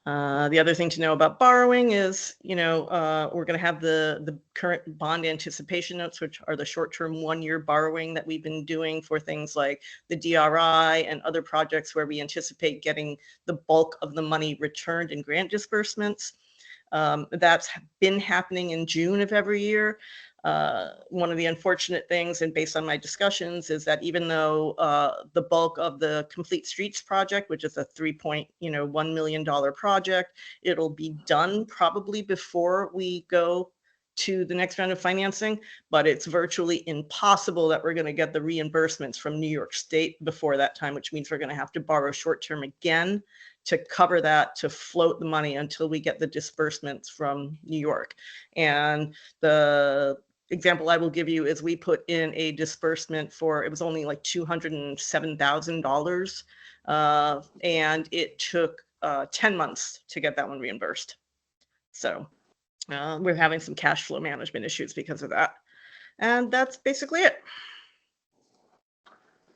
The other thing to know about borrowing is, we're going to have the current bond anticipation notes, which are the short-term 1-year borrowing that we've been doing for things like the DRI and other projects where we anticipate getting the bulk of the money returned in grant disbursements. That's been happening in June of every year. One of the unfortunate things, and based on my discussions, is that even though the bulk of the Complete Streets project, which is a $3.1 million project, it'll be done probably before we go to the next round of financing, but it's virtually impossible that we're going to get the reimbursements from New York State before that time, which means we're going to have to borrow short-term again to cover that, to float the money until we get the disbursements from New York. And the example I will give you is we put in a disbursement for, it was only like $207,000, and it took 10 months to get that one reimbursed. So we're having some cash flow management issues because of that. And that's basically it.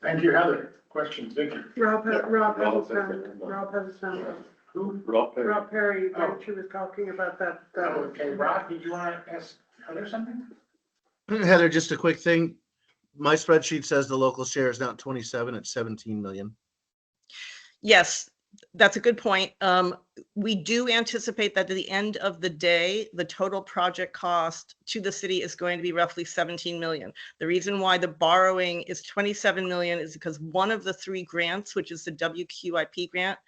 Thank you, Heather. Questions, Vicky? Rob has his hand up. Who? Rob Perry. Rob Perry, Oh. when she was talking about that. Okay, Rob, did you want to ask Heather something? Heather, just a quick thing. My spreadsheet says the local share is not 27, it's 17 million. Yes, that's a good point. We do anticipate that at the end of the day, the total project cost to the city is going to be roughly 17 million. The reason why the borrowing is 27 million is because one of the 3 grants, which is the WQIP grant,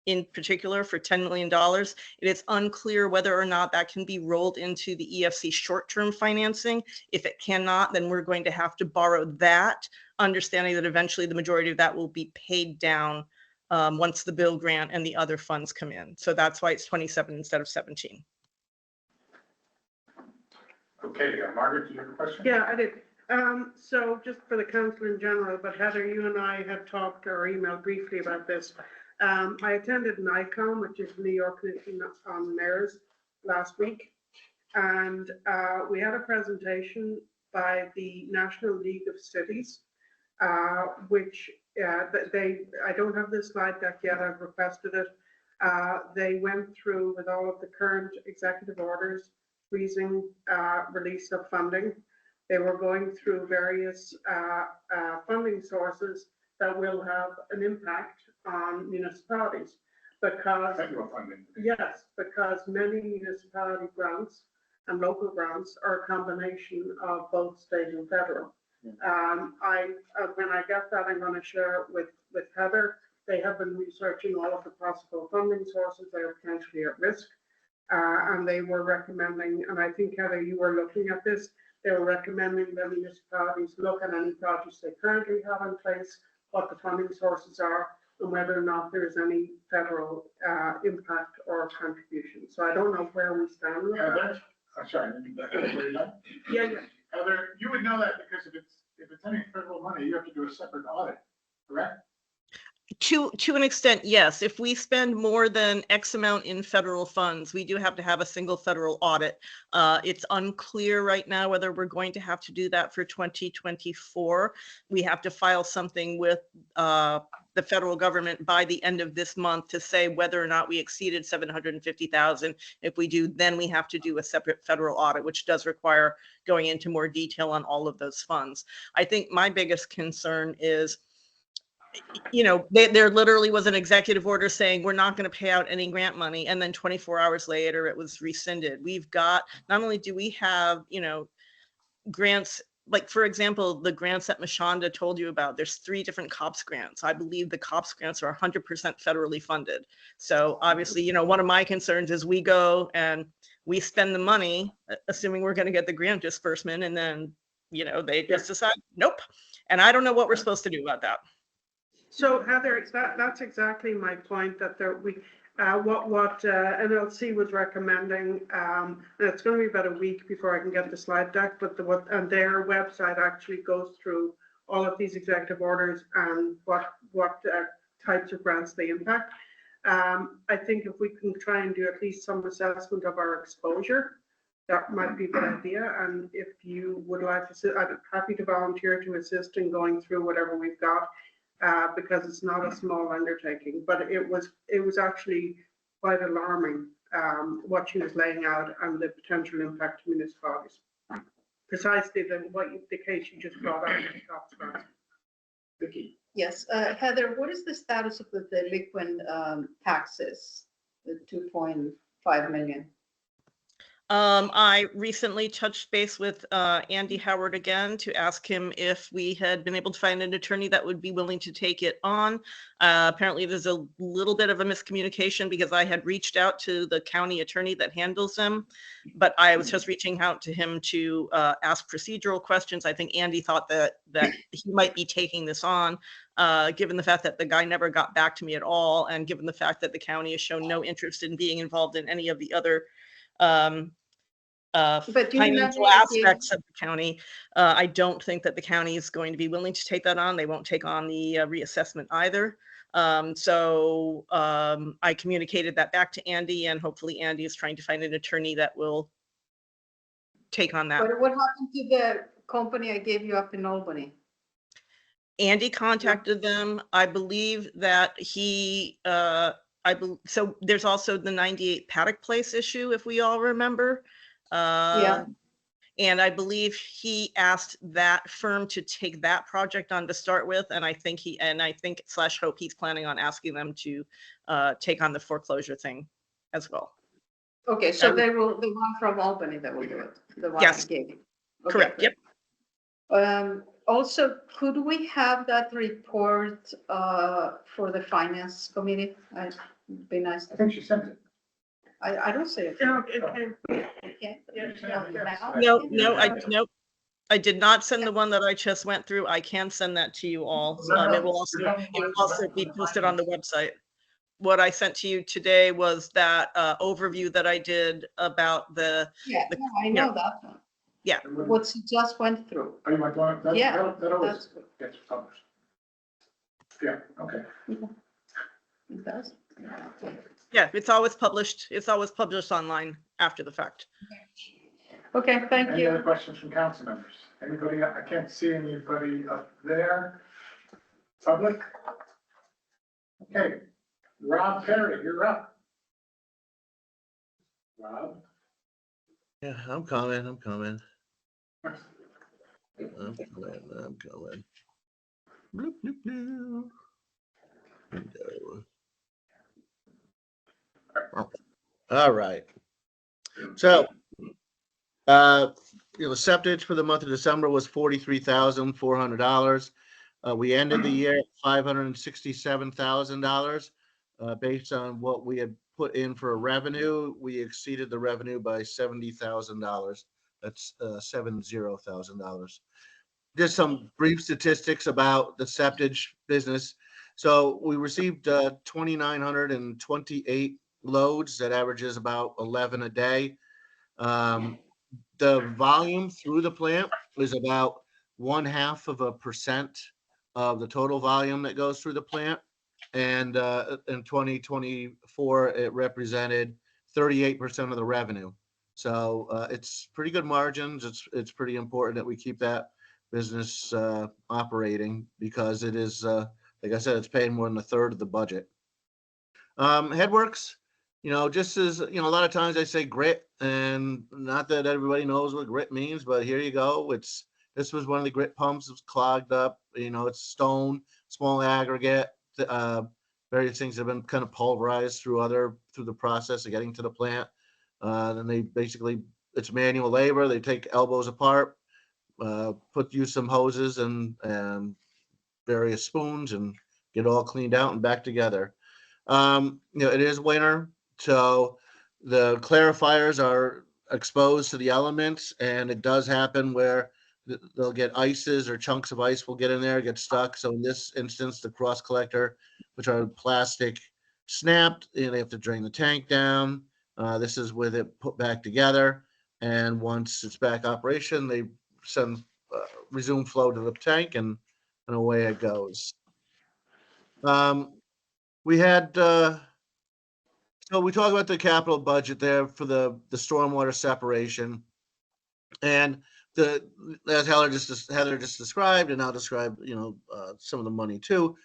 in particular for $10 million, it is unclear whether or not that can be rolled into the EFC short-term financing. If it cannot, then we're going to have to borrow that, understanding that eventually the majority of that will be paid down once the bill grant and the other funds come in. So that's why it's 27 instead of 17. Okay, Margaret, do you have a question? Yeah, I did. So just for the council in general, but Heather, you and I had talked or emailed briefly about this. I attended NICOM, which is New York Commission on Mayors, last week. And we had a presentation by the National League of Cities, which I don't have this slide deck yet, I've requested it. They went through with all of the current executive orders, freezing release of funding. They were going through various funding sources that will have an impact on municipalities because, Federal funding. yes, because many municipality grants and local grants are a combination of both state and federal. When I get that, I'm going to share it with Heather. They have been researching all of the possible funding sources that are potentially at risk. And they were recommending, and I think Heather, you were looking at this, they were recommending that municipalities look at any projects they currently have in place, what the funding sources are, and whether or not there's any federal impact or contribution. So I don't know where we stand with that. Heather, I'm sorry, Yeah. Heather, you would know that because if it's any federal money, you have to do a separate audit, correct? To an extent, yes. If we spend more than X amount in federal funds, we do have to have a single federal audit. It's unclear right now whether we're going to have to do that for 2024. We have to file something with the the federal government by the end of this month to say whether or not we exceeded 750,000. If we do, then we have to do a separate federal audit, which does require going into more detail on all of those funds. I think my biggest concern is, you know, there literally was an executive order saying we're not going to pay out any grant money. And then 24 hours later, it was rescinded. We've got, not only do we have, you know, grants, like for example, the grants that Mashonda told you about, there's 3 different COPS grants. I believe the COPS grants are 100% federally funded. So obviously, you know, one of my concerns is we go and we spend the money, assuming we're going to get the grant disbursement, and then, you know, they just decide, nope. And I don't know what we're supposed to do about that. So Heather, that's exactly my point, that what NLC was recommending, and it's going to be about a week before I can get the slide deck, but and their website actually goes through all of these executive orders and what types of grants they impact. I think if we can try and do at least some assessment of our exposure, that might be a good idea. And if you would like to, I'm happy to volunteer to assist in going through whatever we've got. Because it's not a small undertaking, but it was actually quite alarming what she was laying out and the potential impact to municipalities. Precisely the case you just brought up. Vicky. Yes, Heather, what is the status of the delinquent taxes, the 2.5 million? I recently touched base with Andy Howard again to ask him if we had been able to find an attorney that would be willing to take it on. Apparently there's a little bit of a miscommunication because I had reached out to the county attorney that handles them, but I was just reaching out to him to ask procedural questions. I think Andy thought that he might be taking this on, given the fact that the guy never got back to me at all, and given the fact that the county has shown no interest in being involved in any of the other financial aspects of the county. I don't think that the county is going to be willing to take that on. They won't take on the reassessment either. So I communicated that back to Andy, and hopefully Andy is trying to find an attorney that will take on that. But what happened to the company I gave you up in Albany? Andy contacted them. I believe that he, so there's also the 98 Paddock Place issue, if we all remember. Yeah. And I believe he asked that firm to take that project on to start with. And I think hope he's planning on asking them to take on the foreclosure thing as well. Okay, so the one from Albany that will do it, the one Yes. I gave you. Okay, Correct. great. Yep. Also, could we have that report for the finance committee? It'd be nice. I think she sent it. I don't see it. Yeah, Okay. No, I did not send the one that I just went through. I can send that to you all. It will also be posted on the website. What I sent to you today was that overview that I did about the. Yeah, no, I know that one. Yeah. What she just went through. Oh, you might want, that Yeah, always that's good. gets published. Yeah, okay. It does. Yeah, it's always published. It's always published online after the fact. Okay, thank Any you. other questions from council members? Anybody, I can't see anybody up there. Public? Okay, Rob Perry, you're up. Rob? Yeah, I'm coming. Bloop, bloop, bloop. Go. All right. So, the septage for the month of December was $43,400. We ended the year at $567,000. Based on what we had put in for a revenue, we exceeded the revenue by $70,000. That's $70,000. Just some brief statistics about the septage business. So we received 2,928 loads. That averages about 11 a day. The volume through the plant is about 0.5% of the total volume that goes through the plant. And in 2024, it represented 38% of the revenue. So it's pretty good margins. It's pretty important that we keep that business operating, because it is, like I said, it's paying more than a third of the budget. Headworks, just as, a lot of times I say grit, and not that everybody knows what grit means, but here you go. This was one of the grit pumps. It was clogged up, it's stone, small aggregate, various things have been kind of pulverized through the process of getting to the plant. Then they basically, it's manual labor. They take elbows apart, use some hoses and various spoons and get it all cleaned out and back together. It is winter, so the clarifiers are exposed to the elements, and it does happen where they'll get ices or chunks of ice will get in there, get stuck. So in this instance, the cross collector, which are plastic, snapped, and they have to drain the tank down. This is with it put back together, and once it's back operation, they send resume flow to the tank, and away it goes. We had so we talk about the capital budget there for the stormwater separation, and as Heather just described, and I'll describe some of the money too.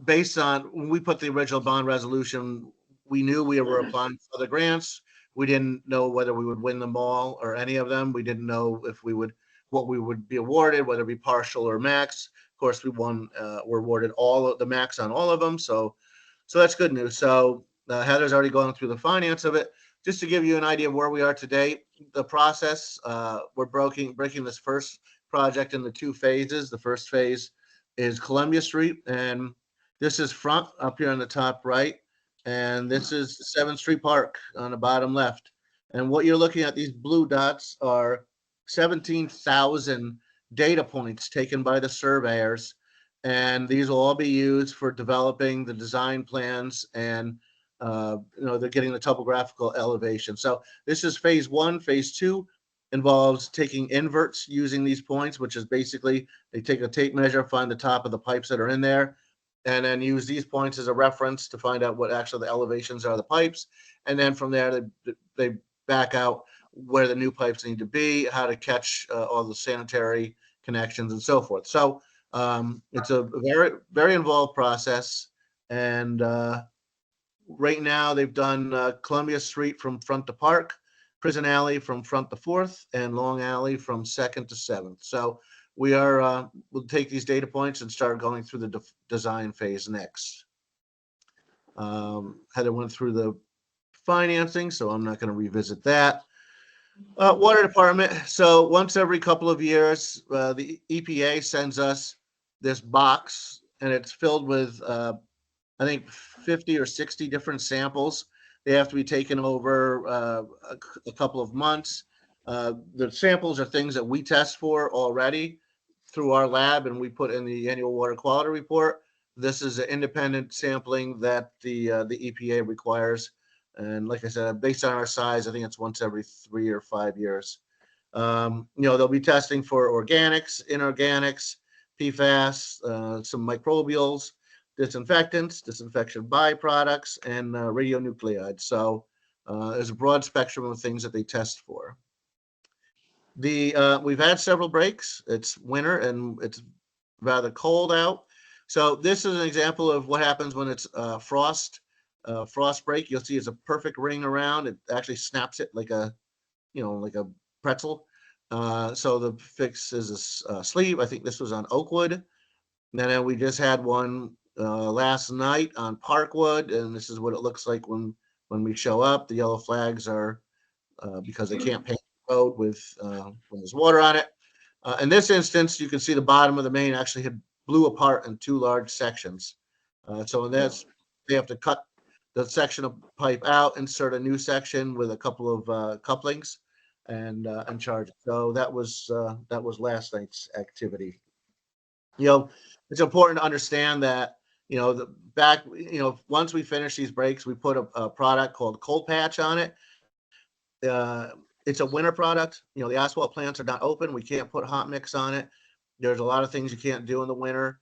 Based on when we put the original bond resolution, we knew we were applying for other grants. We didn't know whether we would win them all or any of them. We didn't know what we would be awarded, whether it be partial or max. Of course, we're awarded all of the max on all of them. So that's good news. So Heather's already gone through the finance of it. Just to give you an idea of where we are today, the process, we're breaking this first project into 2 phases. The first phase is Columbia Street, and this is front up here on the top right, and this is 7th Street Park on the bottom left. And what you're looking at, these blue dots, are 17,000 data points taken by the surveyors, and these will all be used for developing the design plans, and they're getting the topographical elevation. So this is phase 1. Phase 2 involves taking inverts using these points, which is basically they take a tape measure, find the top of the pipes that are in there, and then use these points as a reference to find out what actually the elevations are of the pipes. And then from there, they back out where the new pipes need to be, how to catch all the sanitary connections and so forth. So it's a very, very involved process. And right now they've done Columbia Street from front to Park, Prison Alley from front to 4th, and Long Alley from 2nd to 7th. So we'll take these data points and start going through the design phase next. Heather went through the financing, so I'm not going to revisit that. Water department. So once every couple of years, the EPA sends us this box, and it's filled with, I think, 50 or 60 different samples. They have to be taken over a couple of months. The samples are things that we test for already through our lab, and we put in the annual water quality report. This is an independent sampling that the EPA requires. And like I said, based on our size, I think it's once every 3 or 5 years. They'll be testing for organics, inorganics, PFAS, some microbials, disinfectants, disinfection byproducts, and radionuclides. So there's a broad spectrum of things that they test for. We've had several breaks. It's winter and it's rather cold out. So this is an example of what happens when it's frost break. You'll see it's a perfect ring around. It actually snaps it like a pretzel. So the fix is a sleeve. I think this was on Oakwood. And then we just had one last night on Parkwood, and this is what it looks like when we show up. The yellow flags are because they can't paint the road when there's water on it. In this instance, you can see the bottom of the main actually had blew apart in 2 large sections. So in this, they have to cut the section of pipe out, insert a new section with a couple of couplings, and charge it. So that was last night's activity. It's important to understand that once we finish these breaks, we put a product called Cold Patch on it. It's a winter product. The asphalt plants are not open. We can't put hot mix on it. There's a lot of things you can't do in the winter.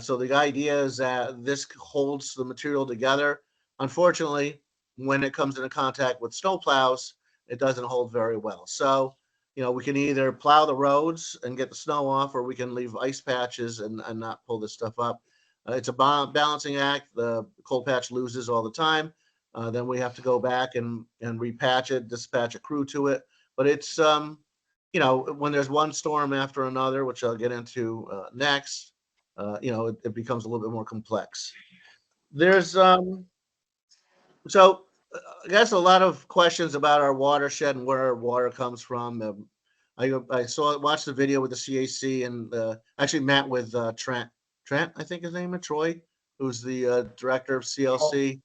So the idea is that this holds the material together. Unfortunately, when it comes into contact with snow plows, it doesn't hold very well. So, we can either plow the roads and get the snow off, or we can leave ice patches and not pull this stuff up. It's a balancing act. The coal patch loses all the time. Then we have to go back and repatch it, dispatch a crew to it. But it's, you know, when there's one storm after another, which I'll get into next, you know, it becomes a little bit more complex. There's, so I guess a lot of questions about our watershed and where our water comes from. I watched the video with the CAC and actually met with Trent, I think his name is Troy, who's the director of CLC.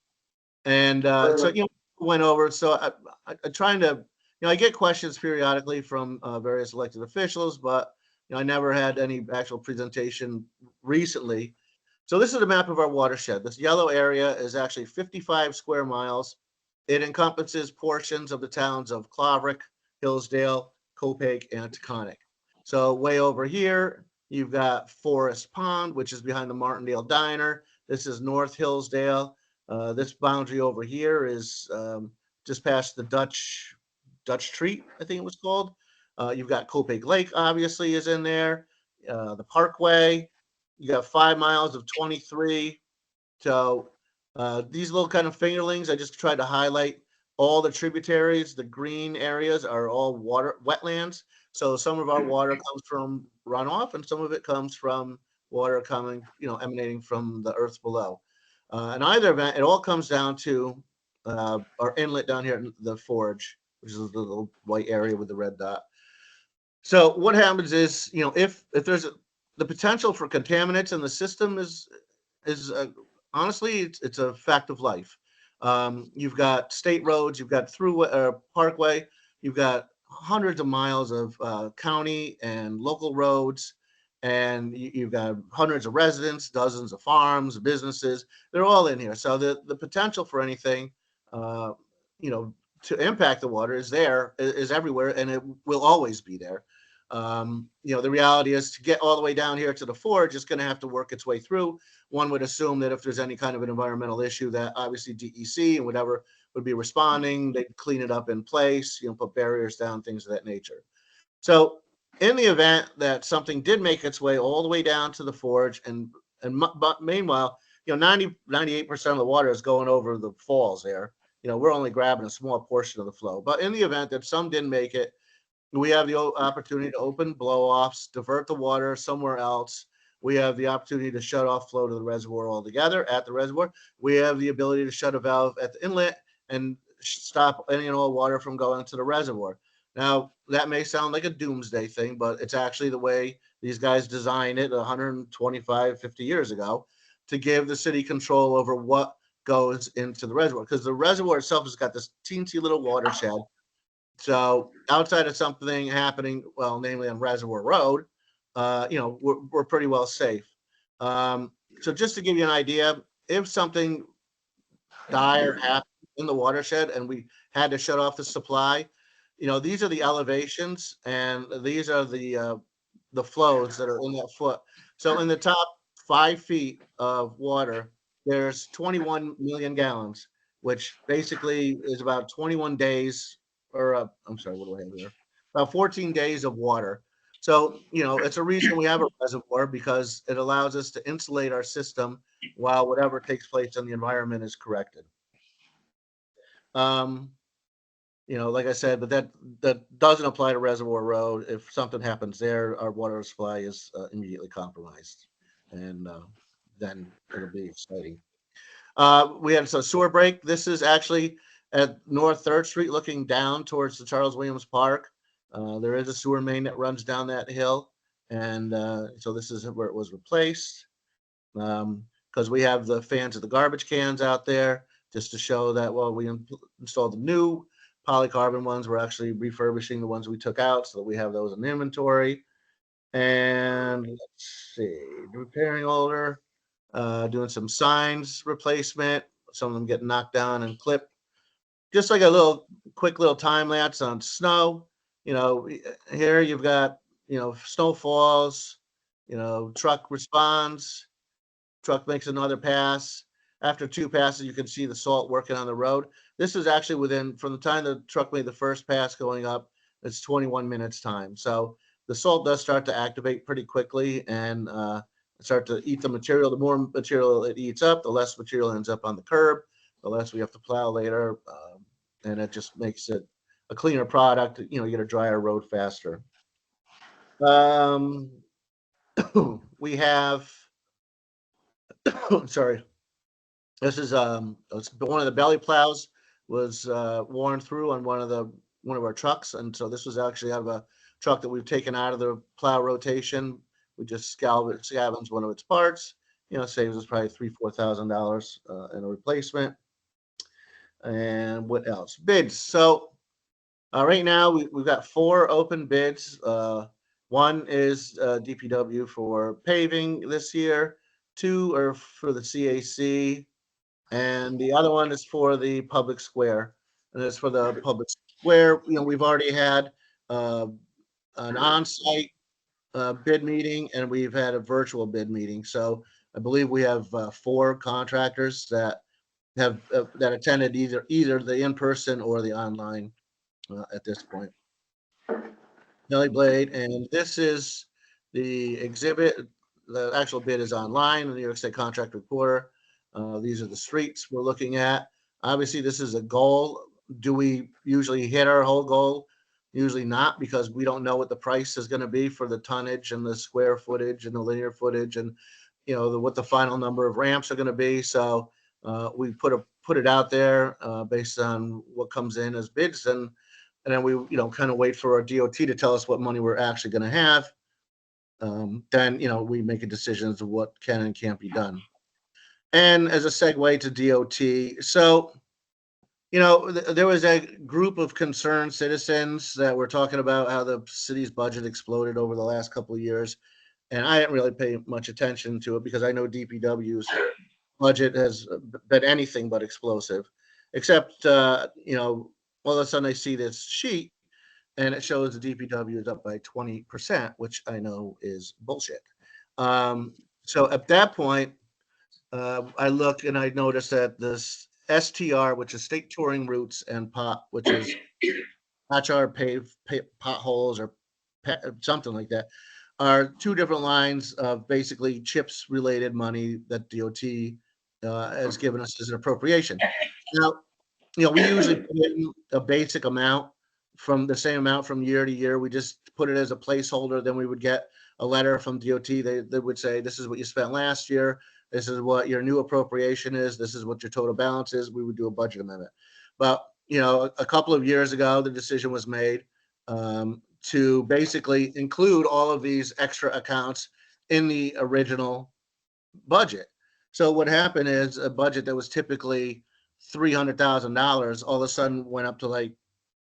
And so, you know, went over. So I'm trying to, you know, I get questions periodically from various elected officials, but, you know, I never had any actual presentation recently. So this is a map of our watershed. This yellow area is actually 55 square miles. It encompasses portions of the towns of Claverick, Hillsdale, Copake, and Taconic. So way over here, you've got Forest Pond, which is behind the Martindale Diner. This is North Hillsdale. This boundary over here is just past the Dutch Treat, I think it was called. You've got Copake Lake, obviously, is in there. The Parkway. You got 5 miles of 23. So these little kind of fingerlings, I just tried to highlight all the tributaries. The green areas are all wetlands. So some of our water comes from runoff, and some of it comes from water coming, you know, emanating from the earth below. In either event, it all comes down to our inlet down here, the Forge, which is the little white area with the red dot. So what happens is, you know, if there's the potential for contaminants in the system is honestly, it's a fact of life. You've got state roads, you've got Parkway, you've got hundreds of miles of county and local roads, and you've got hundreds of residents, dozens of farms, businesses. They're all in here. So the potential for anything, you know, to impact the water is everywhere, and it will always be there. You know, the reality is to get all the way down here to the Forge, it's going to have to work its way through. One would assume that if there's any kind of an environmental issue, that obviously DEC and whatever would be responding. They'd clean it up in place, you know, put barriers down, things of that nature. So in the event that something did make its way all the way down to the Forge, but meanwhile, you know, 98% of the water is going over the falls there. You know, we're only grabbing a small portion of the flow. But in the event that some didn't make it, we have the opportunity to open blow-offs, divert the water somewhere else. We have the opportunity to shut off flow to the reservoir altogether. At the reservoir, we have the ability to shut a valve at the inlet and stop any and all water from going to the reservoir. Now, that may sound like a doomsday thing, but it's actually the way these guys designed it 125, 50 years ago to give the city control over what goes into the reservoir. Because the reservoir itself has got this teensy little watershed. So outside of something happening, well, namely on Reservoir Road, you know, we're pretty well safe. So just to give you an idea, if something dire happened in the watershed and we had to shut off the supply, you know, these are the elevations and these are the flows that are in that foot. So in the top 5 feet of water, there's 21 million gallons, which basically is about 21 days. Or I'm sorry, what do I have here? About 14 days of water. So, you know, it's a reason we have a reservoir, because it allows us to insulate our system while whatever takes place in the environment is corrected. You know, like I said, but that doesn't apply to Reservoir Road. If something happens there, our water supply is immediately compromised, and then it'll be exciting. We had a sewer break. This is actually at North 3rd Street looking down towards the Charles Williams Park. There is a sewer main that runs down that hill. And so this is where it was replaced. Because we have the fans of the garbage cans out there just to show that, well, we installed the new polycarbon ones. We're actually refurbishing the ones we took out so that we have those in inventory. And let's see, repairing older, doing some signs replacement. Some of them get knocked down and clipped. Just like a quick little time lapse on snow. You know, here you've got, you know, snow falls, you know, truck responds, truck makes another pass. After 2 passes, you can see the salt working on the road. This is actually from the time the truck made the first pass going up, it's 21 minutes time. So the salt does start to activate pretty quickly, and start to eat the material. The more material it eats up, the less material ends up on the curb, the less we have to plow later. And it just makes it a cleaner product. You know, you get a drier road faster. We have, sorry, this is it's one of the belly plows was worn through on one of our trucks, and so this was actually out of a truck that we've taken out of the plow rotation. We just scavenged one of its parts. You know, saves us probably $3,000-4,000 in a replacement. And what else? Bids. So right now we've got 4 open bids. One is DPW for paving this year. 2 are for the CAC, and the other one is for the public square. And it's for the public square. You know, we've already had an on-site bid meeting, and we've had a virtual bid meeting. So I believe we have 4 contractors that have that attended either the in-person or the online at this point. Nelly Blade, and this is the exhibit. The actual bid is online in the New York State Contract Reporter. These are the streets we're looking at. Obviously, this is a goal. Do we usually hit our whole goal? Usually not, because we don't know what the price is going to be for the tonnage and the square footage and the linear footage, and you know what the final number of ramps are going to be. So we put it out there based on what comes in as bids, and then we kind of wait for our DOT to tell us what money we're actually going to have. Then we make a decision as to what can and can't be done. And as a segue to DOT, so there was a group of concerned citizens that were talking about how the city's budget exploded over the last couple of years, and I didn't really pay much attention to it because I know DPW's budget has been anything but explosive, except all of a sudden I see this sheet and it shows the DPW is up by 20%, which I know is bullshit. So at that point, I look and I notice that this STR, which is State Touring Routes, and POT, which is HR pave potholes or something like that, are 2 different lines of basically CHIPS related money that DOT has given us as an appropriation. Now, we usually put in a basic amount from the same amount from year to year. We just put it as a placeholder. Then we would get a letter from DOT. They would say, this is what you spent last year. This is what your new appropriation is. This is what your total balance is. We would do a budget amendment. But, a couple of years ago, the decision was made to basically include all of these extra accounts in the original budget. So what happened is a budget that was typically $300,000 all of a sudden went up to like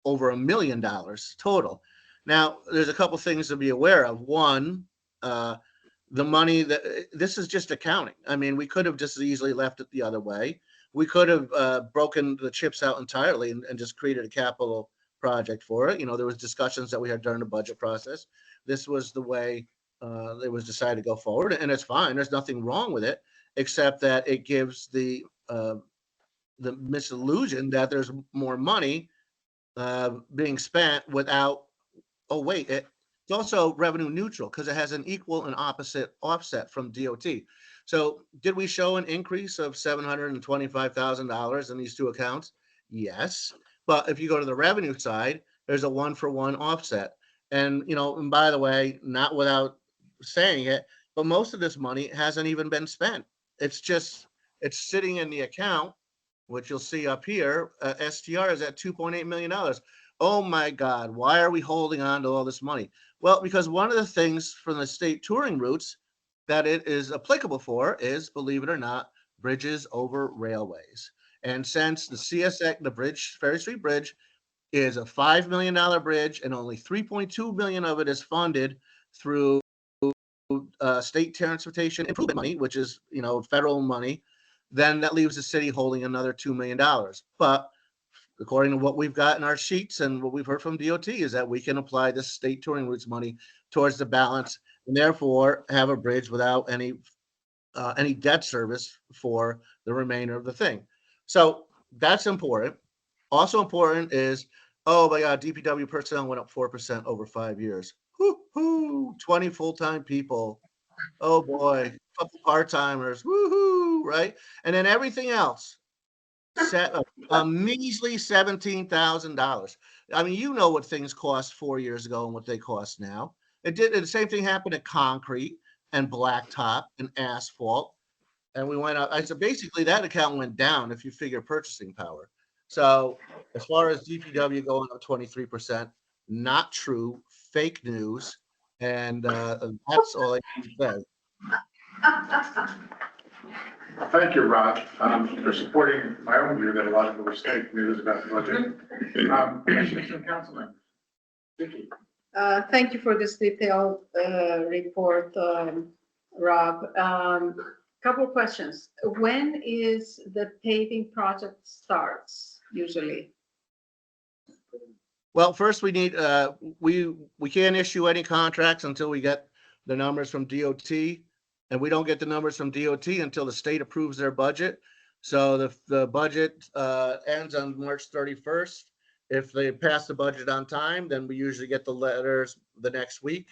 over $1 million total. Now, there's a couple things to be aware of. One, the money that this is just accounting. I mean, we could have just as easily left it the other way. We could have broken the CHIPS out entirely and just created a capital project for it. There was discussions that we had during the budget process. This was the way it was decided to go forward, and it's fine. There's nothing wrong with it, except that it gives the misillusion that there's more money being spent without. Oh wait, it's also revenue neutral because it has an equal and opposite offset from DOT. So did we show an increase of $725,000 in these 2 accounts? Yes. But if you go to the revenue side, there's a 1-for-1 offset. And, and by the way, not without saying it, but most of this money hasn't even been spent. It's sitting in the account, which you'll see up here. STR is at $2.8 million. Oh my God, why are we holding on to all this money? Well, because one of the things from the state touring routes that it is applicable for is, believe it or not, bridges over railways. And since the CSX, the bridge, Ferry Street Bridge, is a $5 million bridge and only $3.2 million of it is funded through state transportation improvement money, which is, federal money, then that leaves the city holding another $2 million. But according to what we've got in our sheets and what we've heard from DOT is that we can apply this state touring routes money towards the balance and therefore have a bridge without any debt service for the remainder of the thing. So that's important. Also important is, oh my God, DPW personnel went up 4% over 5 years. 20 full-time people. Oh boy. couple part-timers, woo-hoo, right? And then everything else, set a measly $17,000. I mean, you know what things cost 4 years ago and what they cost now. The same thing happened at concrete and blacktop and asphalt. And we went up, I said, basically that account went down if you figure purchasing power. So as far as DPW going up 23%, not true, fake news. And that's all I can say. Thank you, Rob, for supporting my own view that a lot of the state news about the budget. Commissioners and council members. Vicky. Thank you for this detailed report, Rob. Couple of questions. When is the paving project starts usually? Well, first we need, we can't issue any contracts until we get the numbers from DOT. And we don't get the numbers from DOT until the state approves their budget. So the budget ends on March 31st. If they pass the budget on time, then we usually get the letters the next week.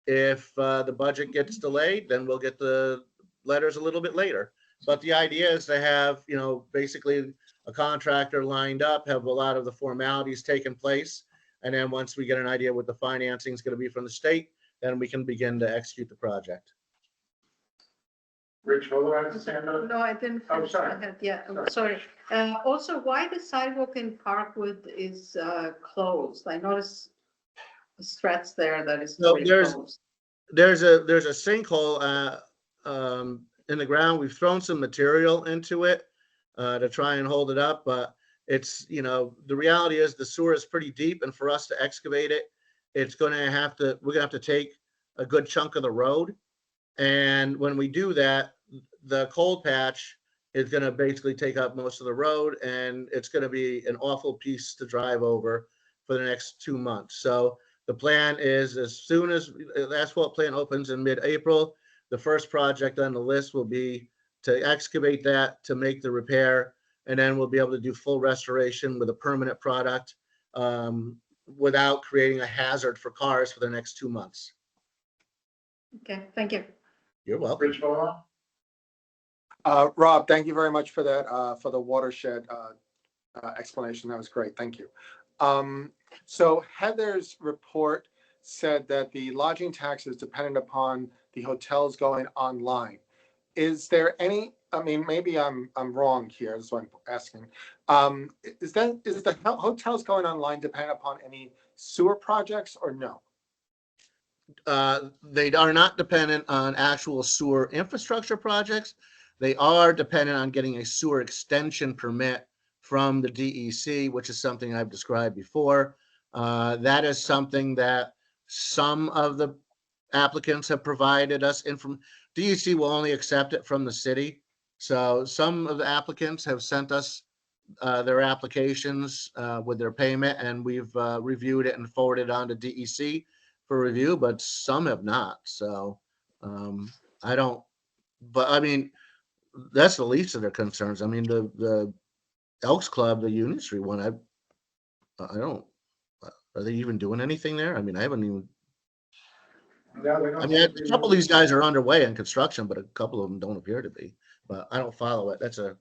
If the budget gets delayed, then we'll get the letters a little bit later. But the idea is to have, you know, basically a contractor lined up, have a lot of the formalities taken place. And then once we get an idea what the financing is going to be from the state, then we can begin to execute the project. Rich Fuller has his hand up. No, I didn't Oh, finish. sorry. I had- Yeah, I'm sorry. Also, why the sidewalk in Parkwood is closed? I noticed a stretch there that is No, already there's- closed. There's a sinkhole in the ground. We've thrown some material into it to try and hold it up, but it's, you know, the reality is the sewer is pretty deep, and for us to excavate it, we're gonna have to take a good chunk of the road. And when we do that, the cold patch is gonna basically take up most of the road, and it's gonna be an awful piece to drive over for the next 2 months. So the plan is, as soon as the asphalt plant opens in mid-April, the first project on the list will be to excavate that, to make the repair, and then we'll be able to do full restoration with a permanent product without creating a hazard for cars for the next 2 months. Okay, thank you. You're welcome. Rich Fuller. Rob, thank you very much for that, for the watershed explanation. That was great. Thank you. So Heather's report said that the lodging tax is dependent upon the hotels going online. Is there any, I mean, maybe I'm wrong here, that's why I'm asking. Is the hotels going online dependent upon any sewer projects or no? They are not dependent on actual sewer infrastructure projects. They are dependent on getting a sewer extension permit from the DEC, which is something I've described before. That is something that some of the applicants have provided us DEC will only accept it from the city. So some of the applicants have sent us their applications with their payment, and we've reviewed it and forwarded on to DEC for review, but some have not. So I don't, but I mean, that's the least of their concerns. I mean, the Elks Club, the Union Street one, I don't, are they even doing anything there? I mean, I haven't even, I mean, a couple of these guys are underway in construction, but a couple of them don't appear to be, but I don't follow it. That's a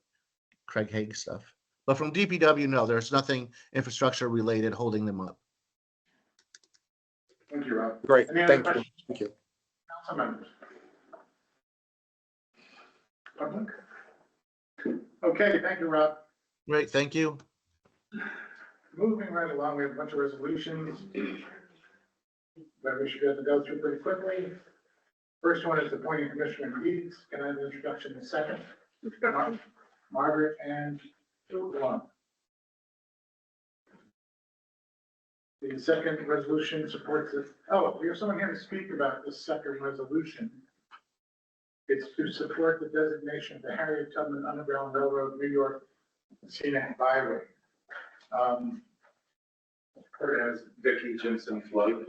Craig Hague stuff. But from DPW, no, there's nothing infrastructure related holding them up. Thank you, Rob. Great, Any other thank you. questions? Thank you. Council members. Public? Okay, thank you, Rob. Great, thank you. Moving right along, we have a bunch of resolutions that we should be able to go through pretty quickly. First one is appointing Commissioner Deeds. Can I have an introduction in a second? Margaret and Ron. The second resolution supports it. Oh, we have someone here to speak about this second resolution. It's to support the designation of the Harriet Tubman Underground Railroad, New York Scenic Byway. As Vicky Jensen Flood.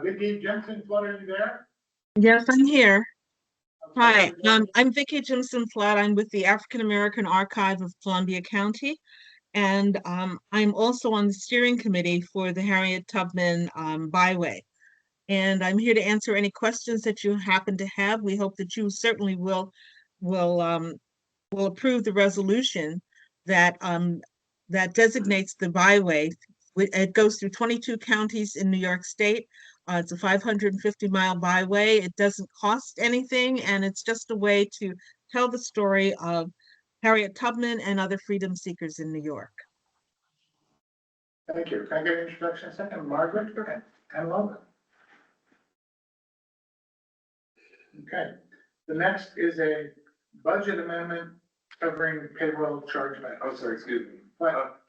Vicky Jensen, Flood, are you there? Yes, I'm here. Hi, I'm Vicki Jimson Flood. I'm with the African American Archive of Columbia County. And I'm also on the steering committee for the Harriet Tubman Byway. And I'm here to answer any questions that you happen to have. We hope that you certainly will approve the resolution that that designates the byway. It goes through 22 counties in New York State. It's a 550-mile byway. It doesn't cost anything, and it's just a way to tell the story of Harriet Tubman and other freedom seekers in New York. Thank you. Can I get an introduction in a second? Margaret and Logan. Okay. The next is a budget amendment covering payroll chargeback. I'm sorry, excuse me. What?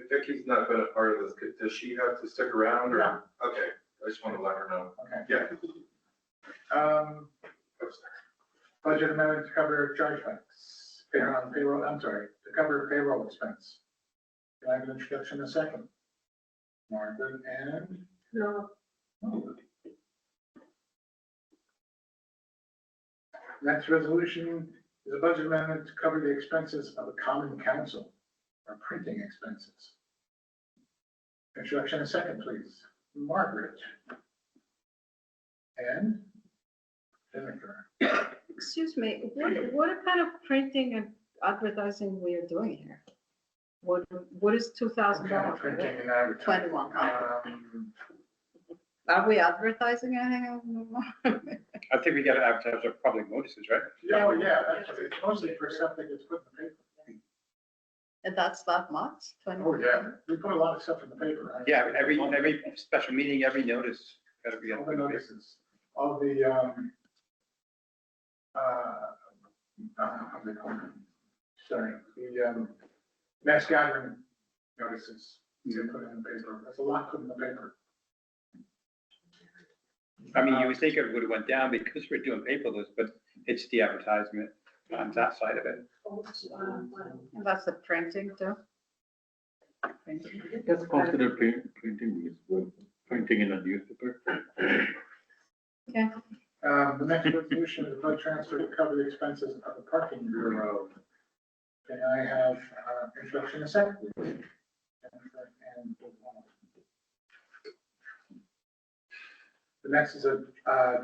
Vicky's not been a part of this. Does she have to stick around or? No. Okay, I just want to let her know. Okay. Yeah. Budget amendment to cover chargebacks. Payroll, I'm sorry, to cover payroll expense. Can I have an introduction in a second? Margaret and? No. Next resolution is a budget amendment to cover the expenses of a common council or printing expenses. Introduction in a second, please. Margaret. And Jennifer. Excuse me, what kind of printing and advertising we are doing here? What is $2,000? Printing and advertising. 21. Are we advertising anything? I think we gotta advertise our public notices, right? Yeah, well, yeah, that's, it's mostly for stuff that gets put in the paper. And that's that much? 21? Oh, yeah, we put a lot of stuff in the paper. Right? Yeah, every special meeting, every notice gotta be. All the notices, all the, how do they call them? Sorry, the, mass gathering notices, you put in the paper, that's a lot put in the paper. I mean, you would think it would have went down because we're doing paperless, but it's the advertisement on that side of it. And that's the printing too? Printing. That's considered printing, because printing in a newspaper. Okay. The next resolution is a budget transfer to cover the expenses of the parking bureau. Can I have, introduction in a second? And the next is a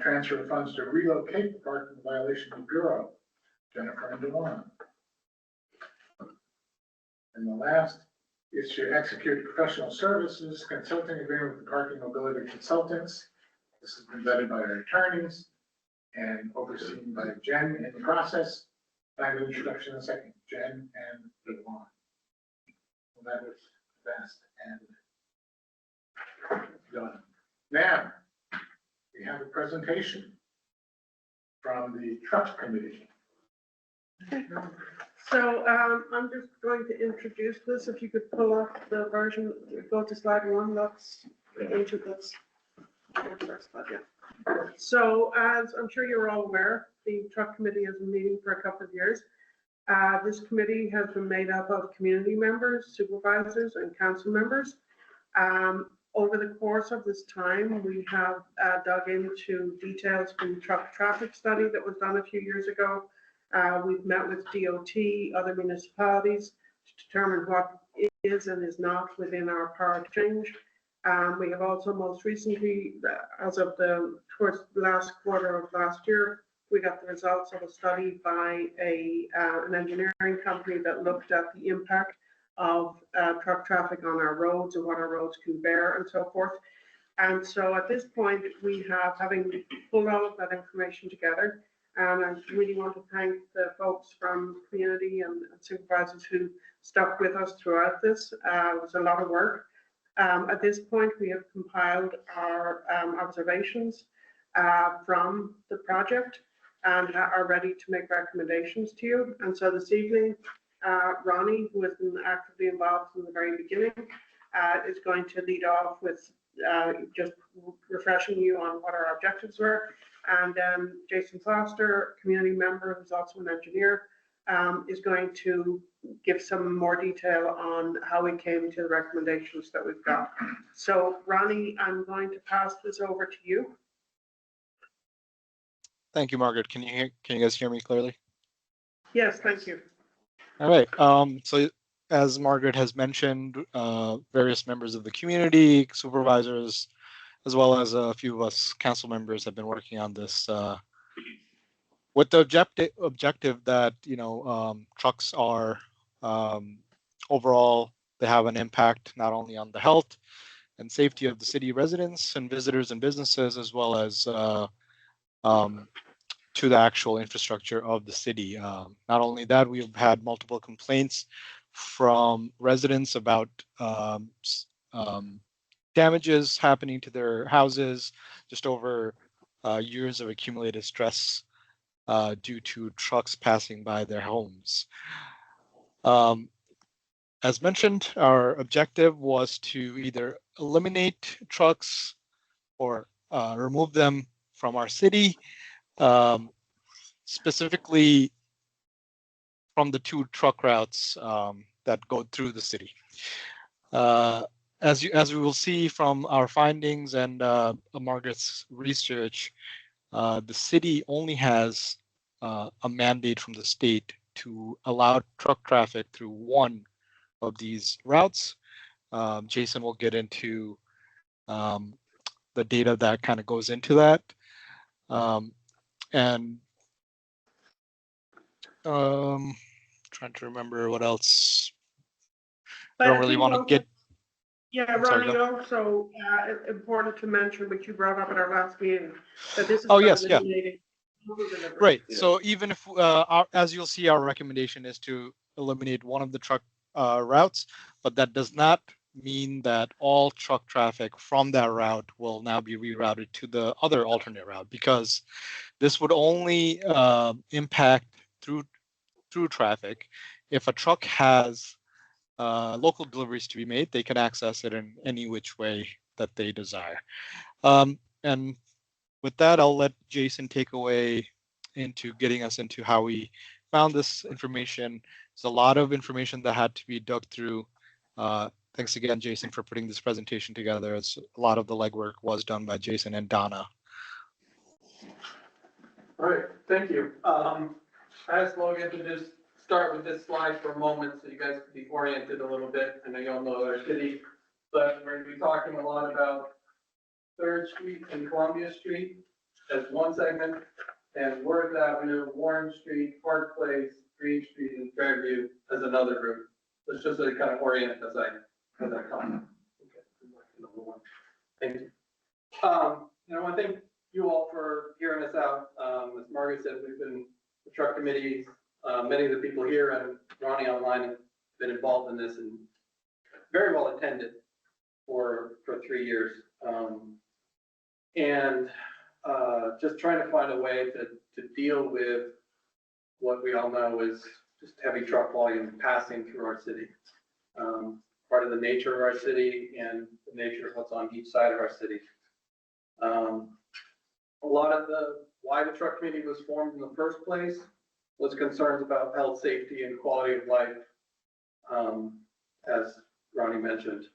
transfer of funds to relocate the parking violation bureau. Jennifer and Dewan. And the last is to execute professional services consulting agreement with the parking mobility consultants. This has been vetted by our attorneys and overseen by Jen in the process. I have an introduction in a second. Jen and Dewan. Well, that was fast and done. Now, we have a presentation from the truck committee. So I'm just going to introduce this. If you could pull up the version, go to slide 1, that's into this. So as I'm sure you're all aware, the truck committee has been meeting for a couple of years. This committee has been made up of community members, supervisors, and council members. Over the course of this time, we have dug into details from the truck traffic study that was done a few years ago. We've met with DOT, other municipalities to determine what is and is not within our power to change. We have also most recently, as of towards the last quarter of last year, we got the results of a study by an engineering company that looked at the impact of truck traffic on our roads and what our roads can bear and so forth. And so at this point, we have, having pulled all of that information together, and I really want to thank the folks from community and supervisors who stuck with us throughout this. It was a lot of work. At this point, we have compiled our observations from the project and are ready to make recommendations to you. And so this evening, Ronnie, who has been actively involved from the very beginning, is going to lead off with just refreshing you on what our objectives were. And then Jason Foster, community member, who's also an engineer, is going to give some more detail on how we came to the recommendations that we've got. So Ronnie, I'm going to pass this over to you. Thank you, Margaret. Can you guys hear me clearly? Yes, thank you. All right. So as Margaret has mentioned, various members of the community, supervisors, as well as a few of us council members have been working on this with the objective that, trucks are overall, they have an impact not only on the health and safety of the city residents and visitors and businesses, as well as to the actual infrastructure of the city. Not only that, we've had multiple complaints from residents about damages happening to their houses just over years of accumulated stress due to trucks passing by their homes. As mentioned, our objective was to either eliminate trucks or remove them from our city, specifically from the 2 truck routes that go through the city. As we will see from our findings and Margaret's research, the city only has a mandate from the state to allow truck traffic through one of these routes. Jason will get into the data that kind of goes into that. And trying to remember what else. I don't really want to get. Yeah, I'm sorry, Ronnie, also important to mention, which you brought up at our last meeting, that this is. Oh, yes, yeah. eliminating- Right. So even if, as you'll see, our recommendation is to eliminate one of the truck routes, but that does not mean that all truck traffic from that route will now be rerouted to the other alternate route, because this would only impact through traffic. If a truck has local deliveries to be made, they can access it in any which way that they desire. And with that, I'll let Jason take away into getting us into how we found this information. There's a lot of information that had to be dug through. Thanks again, Jason, for putting this presentation together. A lot of the legwork was done by Jason and Donna. All right, thank you. I asked Logan to just start with this slide for a moment so you guys can be oriented a little bit. I know you all know our city, but we're going to be talking a lot about 3rd Street and Columbia Street as one segment, and Worth Avenue, Warren Street, Park Place, Green Street, and Fairview as another route. Let's just kind of orient as I come. Okay. Thank you. I want to thank you all for hearing us out. As Margaret said, we've been the truck committee. Many of the people here and Ronnie online have been involved in this and very well attended for 3 years. Just trying to find a way to deal with what we all know is just heavy truck volume passing through our city. Part of the nature of our city and the nature of what's on each side of our city. A lot of why the truck committee was formed in the first place was concerns about health, safety, and quality of life, as Ronnie mentioned.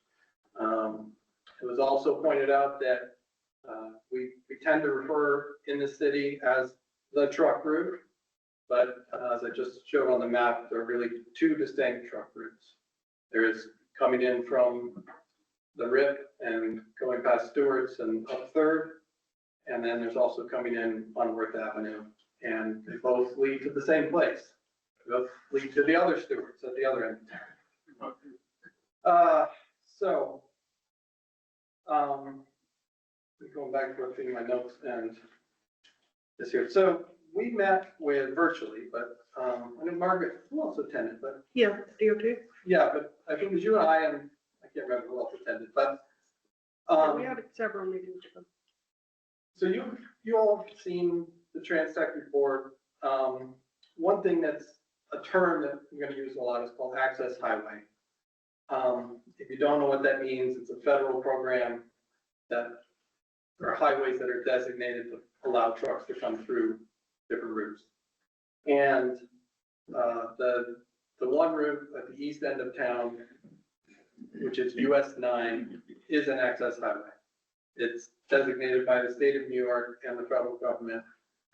It was also pointed out that we tend to refer in the city as the truck route, but as I just showed on the map, there are really 2 distinct truck routes. There is coming in from the RIP and going past Stewart's and up 3rd, and then there's also coming in on Worth Avenue, and they both lead to the same place. They both lead to the other Stewart's at the other end of town. Going back to reading my notes and this here. So we met with virtually, but I know Margaret, who else attended, but Yeah, DOT. yeah, but I think it was you and I can't remember who else attended, but We had several meetings with them. so you all have seen the Trans-Tech report. One thing that's a term that I'm going to use a lot is called access highway. If you don't know what that means, it's a federal program that there are highways that are designated to allow trucks to come through different routes. And the one route at the east end of town, which is US 9, is an access highway. It's designated by the state of New York and the federal government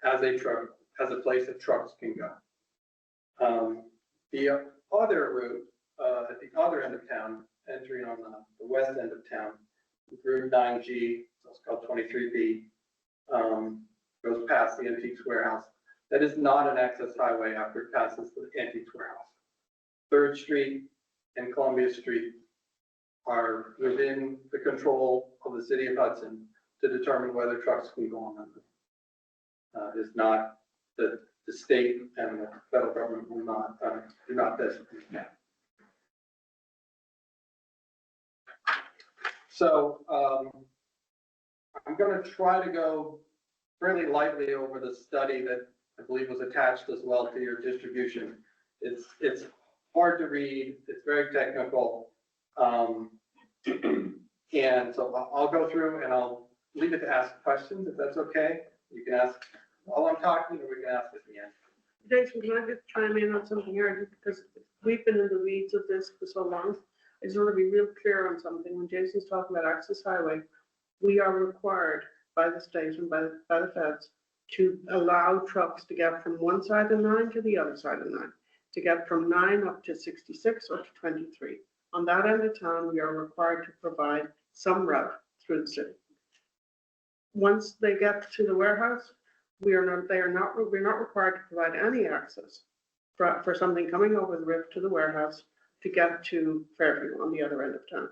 as a place that trucks can go. The other route at the other end of town, entering on the west end of town, through 9G, so it's called 23B, goes past the Antiques Warehouse. That is not an access highway after it passes the Antiques Warehouse. 3rd Street and Columbia Street are within the control of the city of Hudson to determine whether trucks can go on them. It's not the state and the federal government will not, do not designate that. So, I'm gonna try to go fairly lightly over the study that I believe was attached as well to your distribution. It's hard to read, it's very technical. And so I'll go through and I'll leave it to ask questions, if that's okay. You can ask while I'm talking, or we can ask at the end. Jason, can I just chime in on something here, because we've been in the weeds of this for so long. I just want to be real clear on something. When Jason's talking about access highway, we are required by the state and by the feds to allow trucks to get from one side of 9 to the other side of 9, to get from 9 up to 66 or to 23. On that end of town, we are required to provide some route through the city. Once they get to the warehouse, we're not required to provide any access for something coming over the rift to the warehouse to get to Fairview on the other end of town.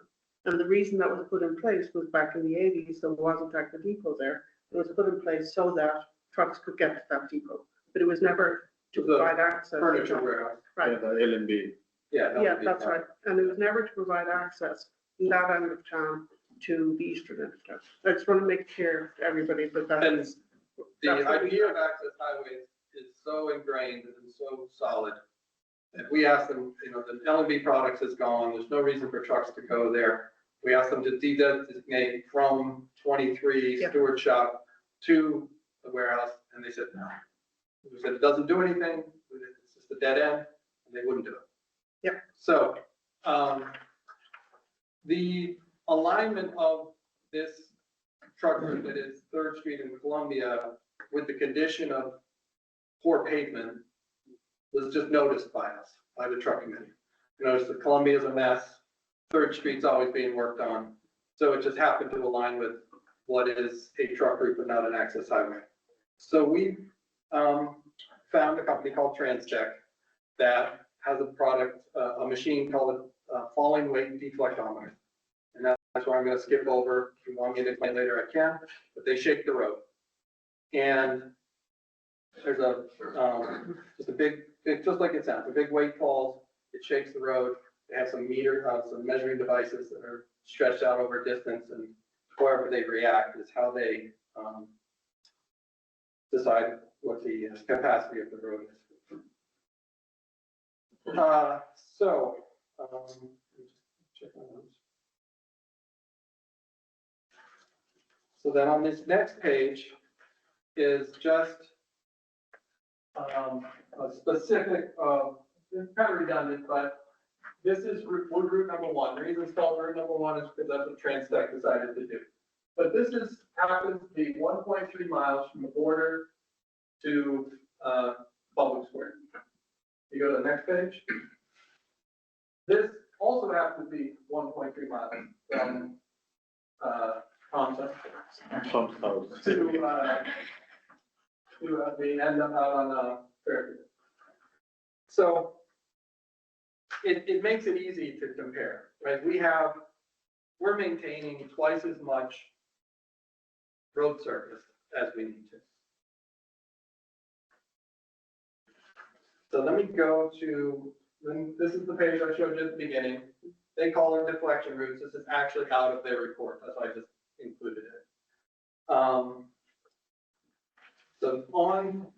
And the reason that was put in place was back in the 80s, there wasn't a depot there. It was put in place so that trucks could get to that depot, but it was never to provide access. Furniture warehouse. Right. The L&B. Yeah. That's right. And it was never to provide access from that end of town to the eastern end of town. I just want to make clear to everybody that And that's. the idea of access highways is so ingrained and so solid. If we ask them, the L&B products is gone, there's no reason for trucks to go there. We ask them to de-designate from 23 Stewart Shop to the warehouse, and they said no. We said it doesn't do anything, it's just a dead end, and they wouldn't do it. Yep. So, the alignment of this truck route that is 3rd Street and Columbia with the condition of poor pavement was just noticed by us, by the truck committee. You notice that Columbia is a mess, 3rd Street's always being worked on. So it just happened to align with what is a truck route but not an access highway. So we found a company called Transtech that has a product, a machine called a falling weight deflectometer. And that's why I'm gonna skip over. If you want me to explain later, I can, but they shake the road. And there's just a big, just like it sounds, a big weight falls, it shakes the road. They have some some measuring devices that are stretched out over distance, and however they react is how they decide what the capacity of the road is. Check on those. So then on this next page is just a specific, it's kind of redundant, but this is route number 1. The reason it's called route number 1 is because that's what Transtech decided to do. But this happens to be 1.3 miles from the border to Public Square. You go to the next page. This also happens to be 1.3 miles from Tom's house to we end up out on Fairview. So it makes it easy to compare, right? We're maintaining twice as much road surface as we need to. So let me go to, this is the page I showed you at the beginning. They call it deflection routes. This is actually out of their report. That's why I just included it.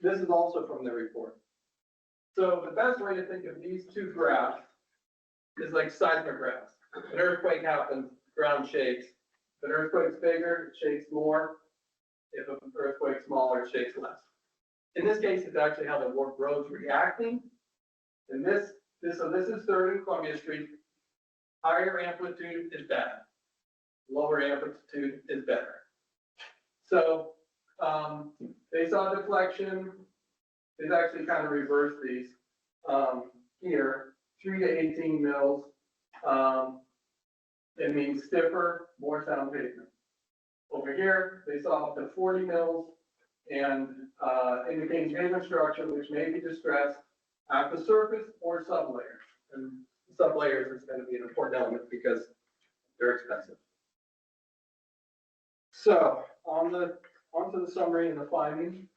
This is also from their report. So the best way to think of these two graphs is like seismographs. An earthquake happens, ground shakes. If an earthquake's bigger, it shakes more. If an earthquake's smaller, it shakes less. In this case, it's actually how the road's reacting. And this is 3rd and Columbia Street. Higher amplitude is bad. Lower amplitude is better. So they saw deflection. They've actually kind of reversed these here, 3 to 18 mils. it means stiffer, more sound pavement. Over here, they saw up to 40 mils and indicating pavement structure which may be distressed at the surface or sublayers. And sublayers is going to be an important element because they're expensive. So onto the summary and the findings.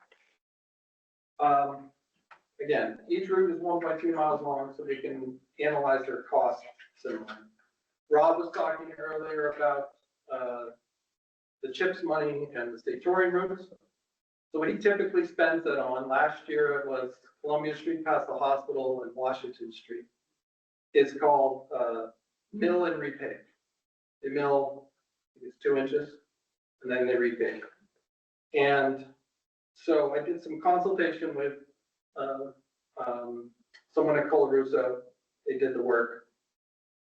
Again, each route is 1.2 miles long, so we can analyze their costs similarly. Rob was talking earlier about the CHIPS money and the state touring routes. So what he typically spends it on, last year it was Columbia Street past the hospital and Washington Street. It's called mill and repave. They mill, I think it's 2 inches, and then they repave. And so I did some consultation with someone at Colarusso. They did the work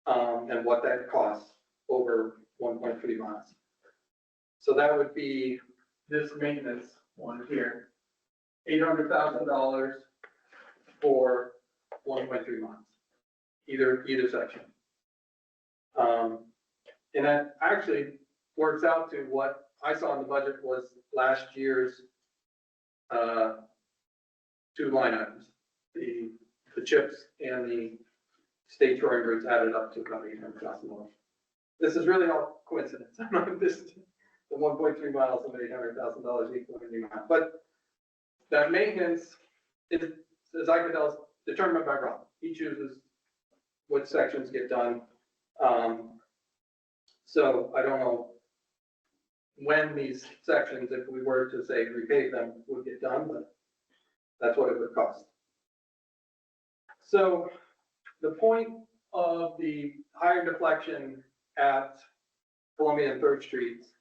and what that costs over 1.3 miles. So that would be this maintenance one here, $800,000 for 1.3 miles, either section. And that actually works out to what I saw in the budget was last year's 2 line items, the CHIPS and the state touring routes added up to about $800,000. This is really all coincidence. I'm not this. The 1.3 miles of $800,000 equal to miles. But that maintenance is, as I can tell, is determined by Rob. He chooses what sections get done. So I don't know when these sections, if we were to say repave them, would get done, but that's what it would cost. So the point of the higher deflection at Columbia and 3rd Streets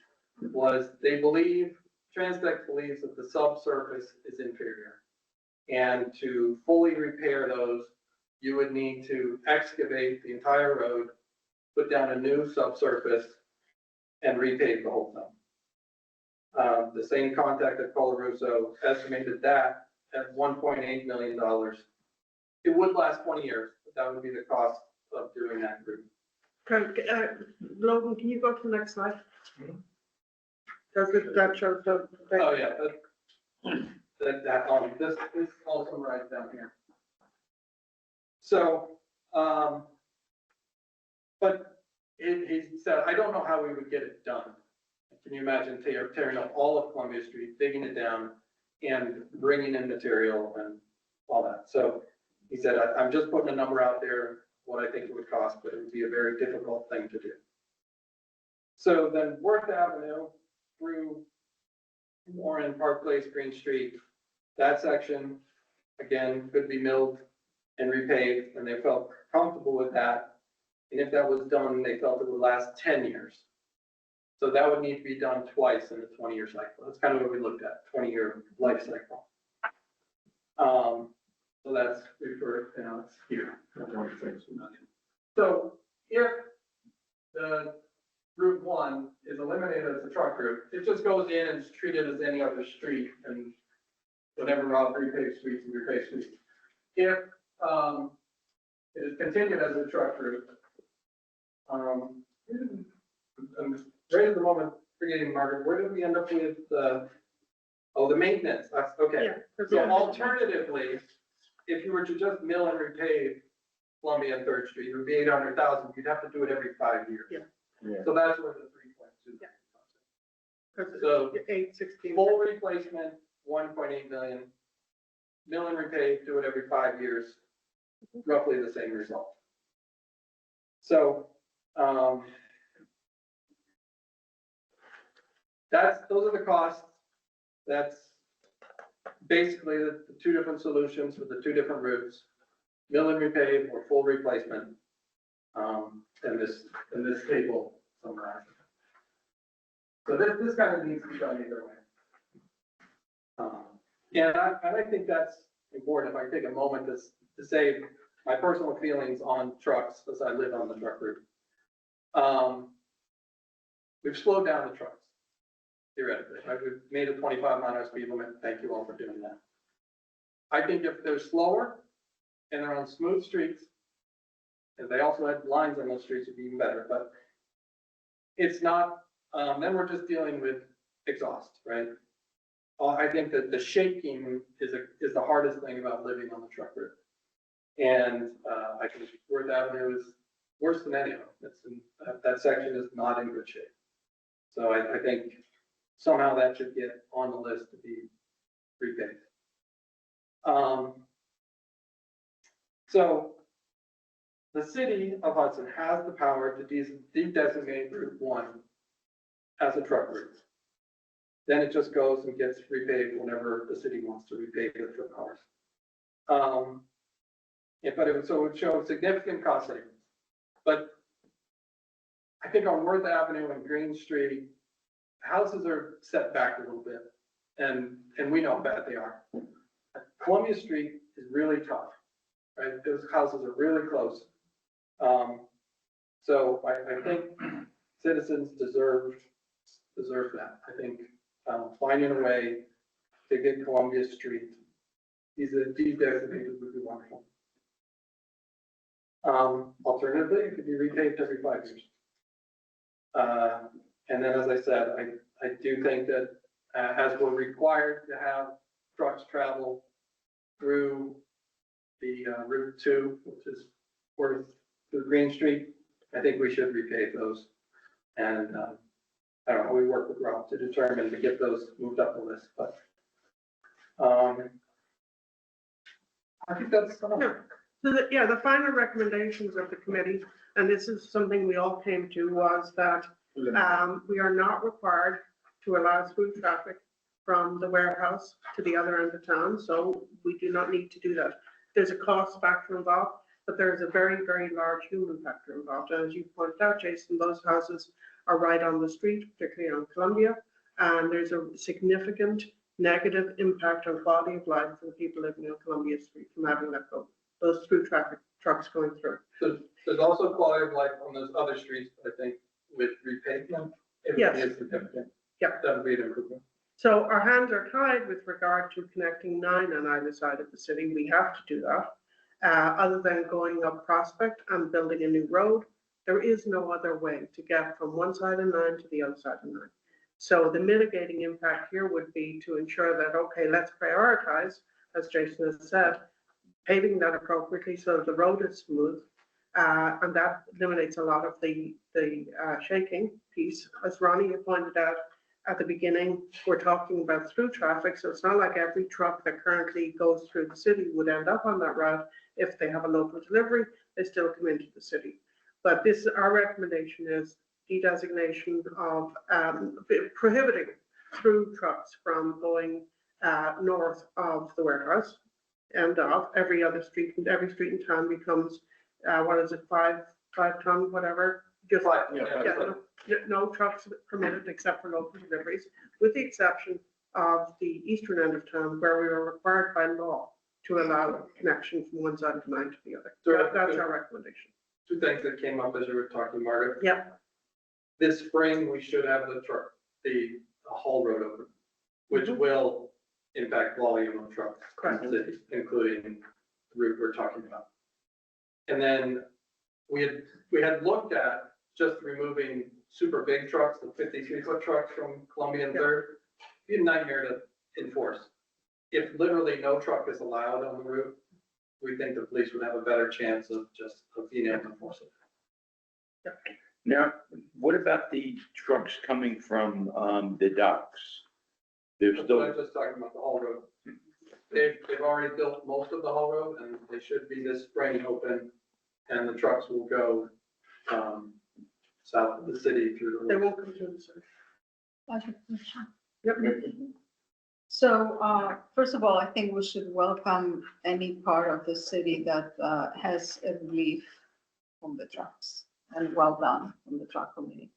was they believe, Transtech believes that the subsurface is inferior. And to fully repair those, you would need to excavate the entire road, put down a new subsurface, and repave the whole thing. The same contact at Colarusso estimated that at $1.8 million. It would last 20 years, but that would be the cost of doing that route. Logan, can you go to the next slide? Does it, that shows the. Oh, yeah, this all summarized down here. So, but he said, I don't know how we would get it done. Can you imagine tearing up all of Columbia Street, digging it down, and bringing in material and all that? So he said, I'm just putting a number out there, what I think it would cost, but it would be a very difficult thing to do. So then Worth Avenue through Warren, Park Place, Green Street, that section, again, could be milled and repaved, and they felt comfortable with that. And if that was done, they felt it would last 10 years. So that would need to be done twice in a 20-year cycle. That's kind of what we looked at, 20-year life cycle. So that's referred, it's here. So if the Route 1 is eliminated as a truck route, it just goes in and is treated as any other street, and whenever Rob repaves streets, we repave streets. If it is continued as a truck route, I'm right at the moment forgetting, Margaret, where did we end up with the maintenance? That's okay. Yeah, So alternatively, if you were to just mill and repave Columbia and 3rd Street, it would be 800,000. You'd have to do it every 5 years. Yeah. Yeah. So that's where the 3.2 comes in. So 816. full replacement, 1.8 million. Mill and repave, do it every 5 years, roughly the same result. So, those are the costs. That's basically the 2 different solutions for the 2 different routes, mill and repave or full replacement. In this table summarized. So this kind of needs to be done either way. And I think that's important. If I take a moment to say my personal feelings on trucks, as I live on the truck route. We've slowed down the trucks, theoretically. Right? We've made a 25-mile speed limit. Thank you all for doing that. I think if they're slower and they're on smooth streets, and they also had lines on those streets, would be even better. But it's not, then we're just dealing with exhaust, right? I think that the shaking is the hardest thing about living on the truck route. And, I think Worth Avenue is worse than any of them. That section is not in good shape. So I think somehow that should get on the list to be repaved. So the city of Hudson has the power to de-designate Route 1 as a truck route. Then it just goes and gets repaved whenever the city wants to repave it for cars. But it would show significant cost savings. But I think on Worth Avenue and Green Street, houses are set back a little bit, and we know how bad they are. Columbia Street is really tough, right? Those houses are really close. So I think citizens deserve that. I think finding a way to get Columbia Street, de-designated would be wonderful. Alternatively, it could be repaved every 5 years. And then, as I said, I do think that as we're required to have trucks travel through the Route 2, which is Worth through Green Street, I think we should repave those. And I don't know, we work with Rob to determine to get those moved up the list, but I think that's enough. So the final recommendations of the committee, and this is something we all came to, was that we are not required to allow through traffic from the warehouse to the other end of town, so we do not need to do that. There's a cost factor involved, but there's a very, very large human factor involved. And as you pointed out, Jason, those houses are right on the street, particularly on Columbia, and there's a significant negative impact on quality of life for the people living on Columbia Street from having those through traffic trucks going through. So there's also quality of life on those other streets, but I think with repavement, it would be significant. Yeah. That would be an improvement. So our hands are tied with regard to connecting 9 on either side of the city. We have to do that. Other than going up Prospect and building a new road, there is no other way to get from one side of 9 to the other side of 9. So the mitigating impact here would be to ensure that, okay, let's prioritize, as Jason has said, paving that appropriately so that the road is smooth. And that eliminates a lot of the shaking piece. As Ronnie had pointed out at the beginning, we're talking about through traffic, so it's not like every truck that currently goes through the city would end up on that route. If they have a local delivery, they still come into the city. But our recommendation is de-designation of prohibiting through trucks from going north of the warehouse, and every other street, and every street in town becomes, what is it, 5 ton, whatever. Just no trucks permitted except for local deliveries, with the exception of the eastern end of town where we are required by law to allow connection from one side of 9 to the other. So that's our recommendation. 2 things that came up as you were talking, Margaret. Yep. This spring, we should have the haul road open, which will impact volume of trucks in the city, including the route we're talking about. And then we had looked at just removing super big trucks, the 53-foot trucks from Columbia and 3rd. It'd be a nightmare to enforce. If literally no truck is allowed on the route, we think the police would have a better chance of being able to enforce it. Now, what about the trucks coming from the docks? They're That's still, what I was just talking about, the haul road. They've already built most of the haul road, and they should be this spring open, and the trucks will go south of the city through the. They won't come through the city. I have a question. Yep. So, first of all, I think we should welcome any part of the city that has a relief from the trucks, and well done from the truck committee.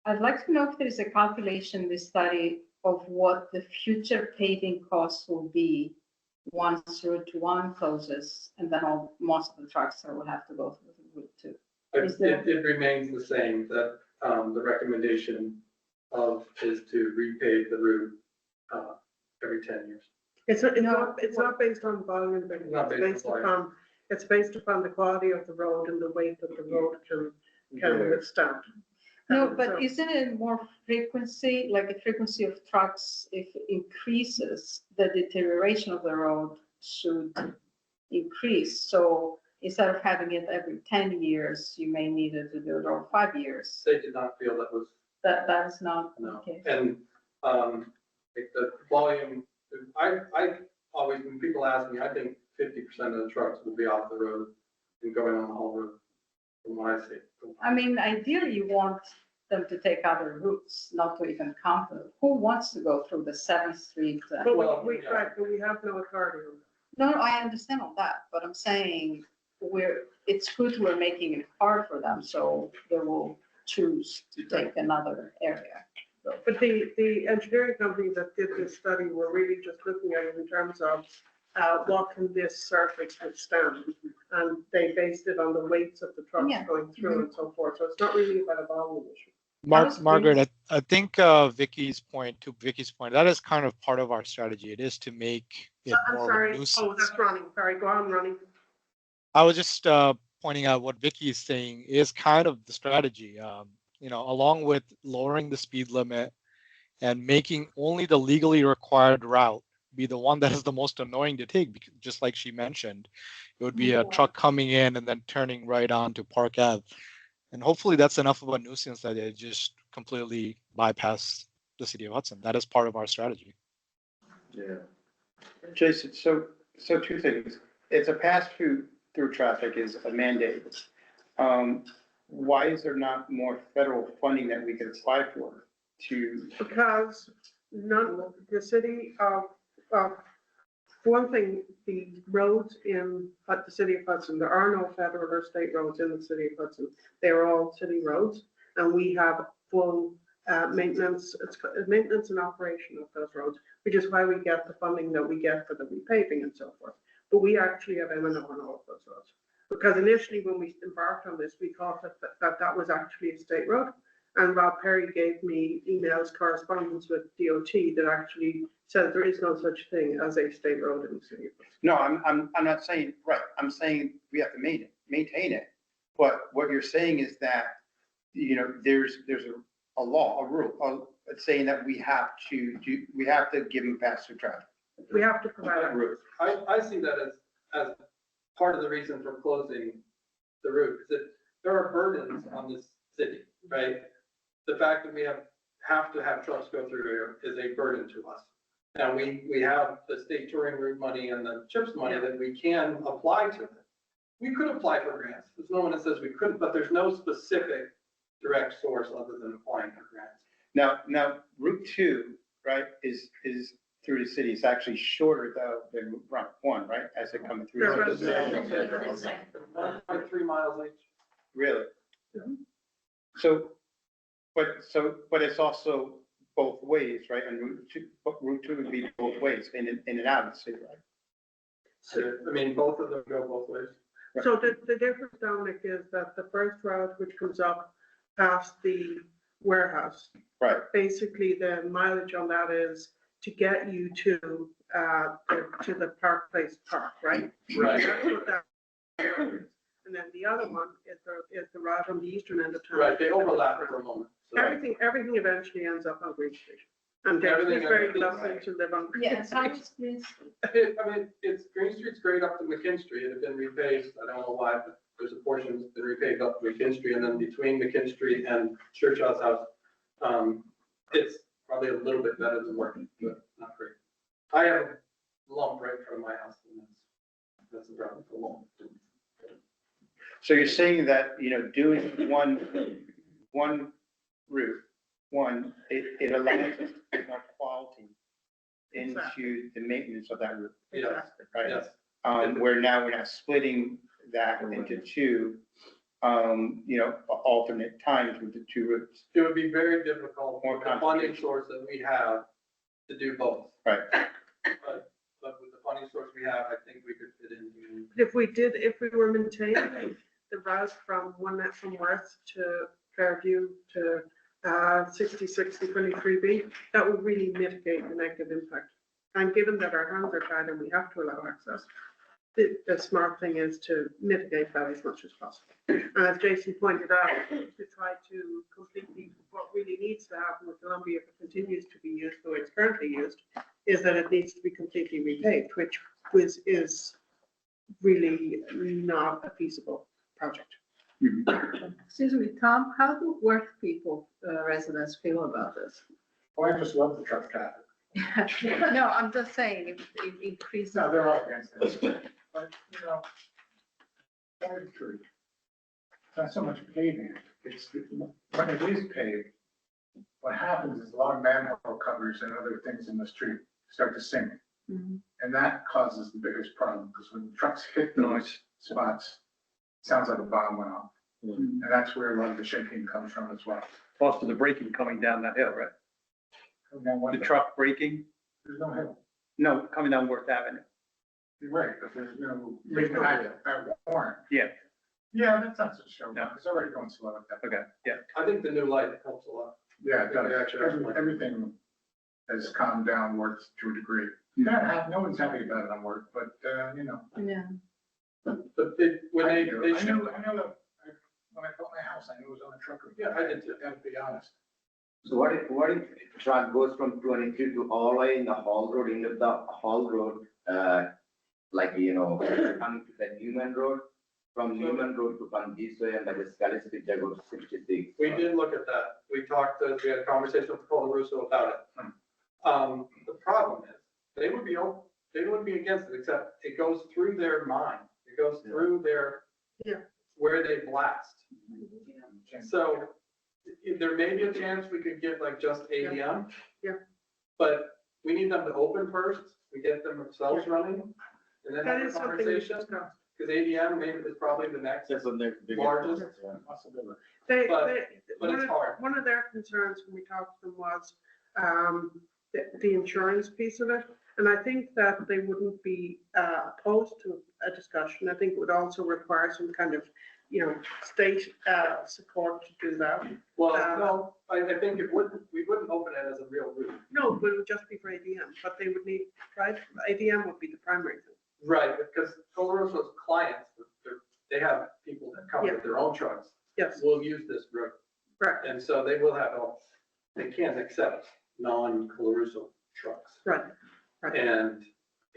I'd like to know if there is a calculation in this study of what the future paving costs will be once Route 1 closes, and then most of the trucks will have to go through Route 2. It remains the same, that the recommendation is to repave the route every 10 years. It's not based on volume, but Not based on volume. it's based upon the quality of the road and the weight that the road can withstand. No, So- but isn't it more frequency, like the frequency of trucks, if it increases, the deterioration of the road should increase? So instead of having it every 10 years, you may need it to do it over 5 years. They did not feel that was, That is not the no. case. And, like the volume, I always, when people ask me, I think 50% of the trucks will be off the road and going on the whole road, from what I see. I mean, ideally, you want them to take other routes, not to even count them. Who wants to go through the 7th Street? But Well, we, yeah. right, but we have no authority on No, I understand all that, but I'm saying it's good we're making it hard for them, so they will choose to take another area. that. But the engineering company that did this study were really just looking at it in terms of what can this surface withstand? And they based it on the weights of the trucks Yeah. going through and so forth. So it's not really about a volume issue. was Margaret, I think to Vicky's point, that is kind of part of our strategy. It is to make it I'm more of a sorry. nuisance. Oh, that's Ronnie. Sorry, go on, Ronnie. I was just pointing out what Vicky is saying is kind of the strategy. Along with lowering the speed limit and making only the legally required route be the one that is the most annoying to take, because just like she mentioned, it would be a truck coming in and then turning right on to Park Ave. And hopefully that's enough of a nuisance that it just completely bypass the city of Hudson. That is part of our strategy. Yeah. Jason, so two things. It's a pass-through traffic is a mandate. Why is there not more federal funding that we could apply for to? Because the city of, for one thing, the roads in the city of Hudson, there are no federal or state roads in the city of Hudson. They're all city roads, and we have full maintenance and operation of those roads, which is why we get the funding that we get for the repaving and so forth. But we actually have M&O on all of those roads. Because initially, when we embarked on this, we thought that was actually a state road. And Rob Perry gave me emails, correspondence with DOT that actually said there is no such thing as a state road in the city. No, I'm not saying, right, I'm saying we have to maintain it. But what you're saying is that, there's a law, a rule, saying that we have to give them pass-through traffic. We have to provide that. route. I see that as part of the reason for closing the route, is that there are burdens on this city, right? The fact that we have to have trucks go through here is a burden to us. Now, we have the state touring route money and the CHIPS money that we can apply to it. We could apply for grants. There's no one that says we couldn't, but there's no specific direct source other than applying for grants. Now, Route 2, right, is through the city. It's actually shorter though than Route 1, right, as it comes through. Sure. 1.3 miles each. Really? Mhm. But it's also both ways, right? And Route 2 would be both ways, in and out of the city, right? So, I mean, both of them go both ways. So the difference, Dominic, is that the first route, which comes up past the warehouse, Right. basically the mileage on that is to get you to the Park Place Park, right? Right. That's what that is. And then the other one is the route on the eastern end of town. Right, they overlap for a moment. So Everything eventually ends up on Green Street. And Everything it's very ends up- lovely to live on. Green Yes, Street. how is Green Street? I mean, Green Street's great up to McKinstry. It had been repaved. I don't know why, but there's a portion that's been repaved up to McKinstry, and then between McKinstry and Churchill's house, it's probably a little bit better than working, but not great. I have a lump right in front of my house, and that's the problem for a lump. So you're saying that, doing one route, it allows us to put more quality into the maintenance of that route, Yes, right? yes. Where now we're not splitting that into two, alternate times with the two routes. It would be very difficult More with the funding concentration. source that we have to do both. Right. But with the funding source we have, I think we could fit in. If we were maintaining the route from West to Fairview to 60 23B, that would really mitigate the negative impact. And given that our hands are tied and we have to allow access, the smart thing is to mitigate that as much as possible. And as Jason pointed out, to try to completely, what really needs to happen with Columbia, if it continues to be used the way it's currently used, is that it needs to be completely repaved, which is really not a feasible project. Excuse me, Tom, how do Worth people, residents feel about this? Oh, I just love the truck traffic. No, I'm just saying, it increases. No, they're all against it. But, you know, very true. It's not so much paving, it's, when it is paved, what happens is a lot of manhole covers and other things in the street start to sink. And that causes the biggest problem, because when trucks hit those spots, it sounds like a bomb went off. And that's where a lot of the shaking comes from as well. Also the braking coming down that hill, right? Coming down one The hill. truck braking? There's no hill. No, coming down Worth Avenue. You're right, but there's no, that warrant. Yeah, Yeah, that's not such a show, No. it's already going slow at that. okay, yeah. I think the new light helps a lot. Yeah, it does. Yeah, actually. Everything has calmed down work to a degree. No one's happy about it on work, but, you know. Yeah. But when I they know should, that, when I built my house, I knew it was on the truck. Yeah, I did too. Gotta be honest. So what if truck goes from 23 to all the way in the Hall Road, into the Hall Road, like, you know, coming to the Newman Road, from Newman Road to come this way, and like the Scalis Street, I go to 66. we did look at that. We talked, we had a conversation with Paul Russo about it. The problem is, they would be against it, except it goes through their mind. It goes through their, where they blast. So there may be a chance we could get like just ADM. Yeah. But we need them to open first, we get them themselves running, and then That have is a something we conversation. should discuss. Because ADM maybe is probably the next That's when they're bigger. largest, They, But- they, but it's hard. one of their concerns when we talked to them was, the insurance piece of it. And I think that they wouldn't be, opposed to a discussion. I think it would also require some kind of, you know, state, support to do that. Well, no, I think we wouldn't open it as a real route. No, but it would just be for ADM, but they would need, right, ADM would be the primary thing. Right, because Colorado's clients, they have people that come with their own trucks. Yes. Will use this route. Right. And so they will have, they can't accept non-Coloruso trucks. Right. And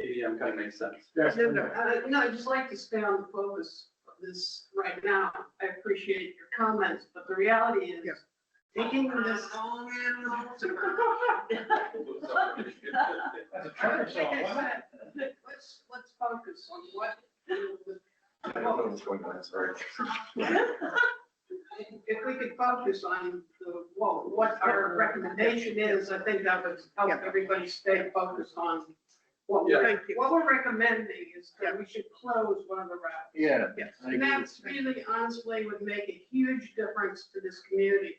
ADM kind of makes sense. Yes. Linda, No, I'd just like to stay on the focus of this right now. I appreciate your comments, but the reality is taking this. Let's focus on what. I don't know what's going on, sorry. If we could focus on what our recommendation is, I think that would help everybody stay focused on what we're recommending is that we should close one of the routes. Yeah. And that's really honestly would make a huge difference to this community.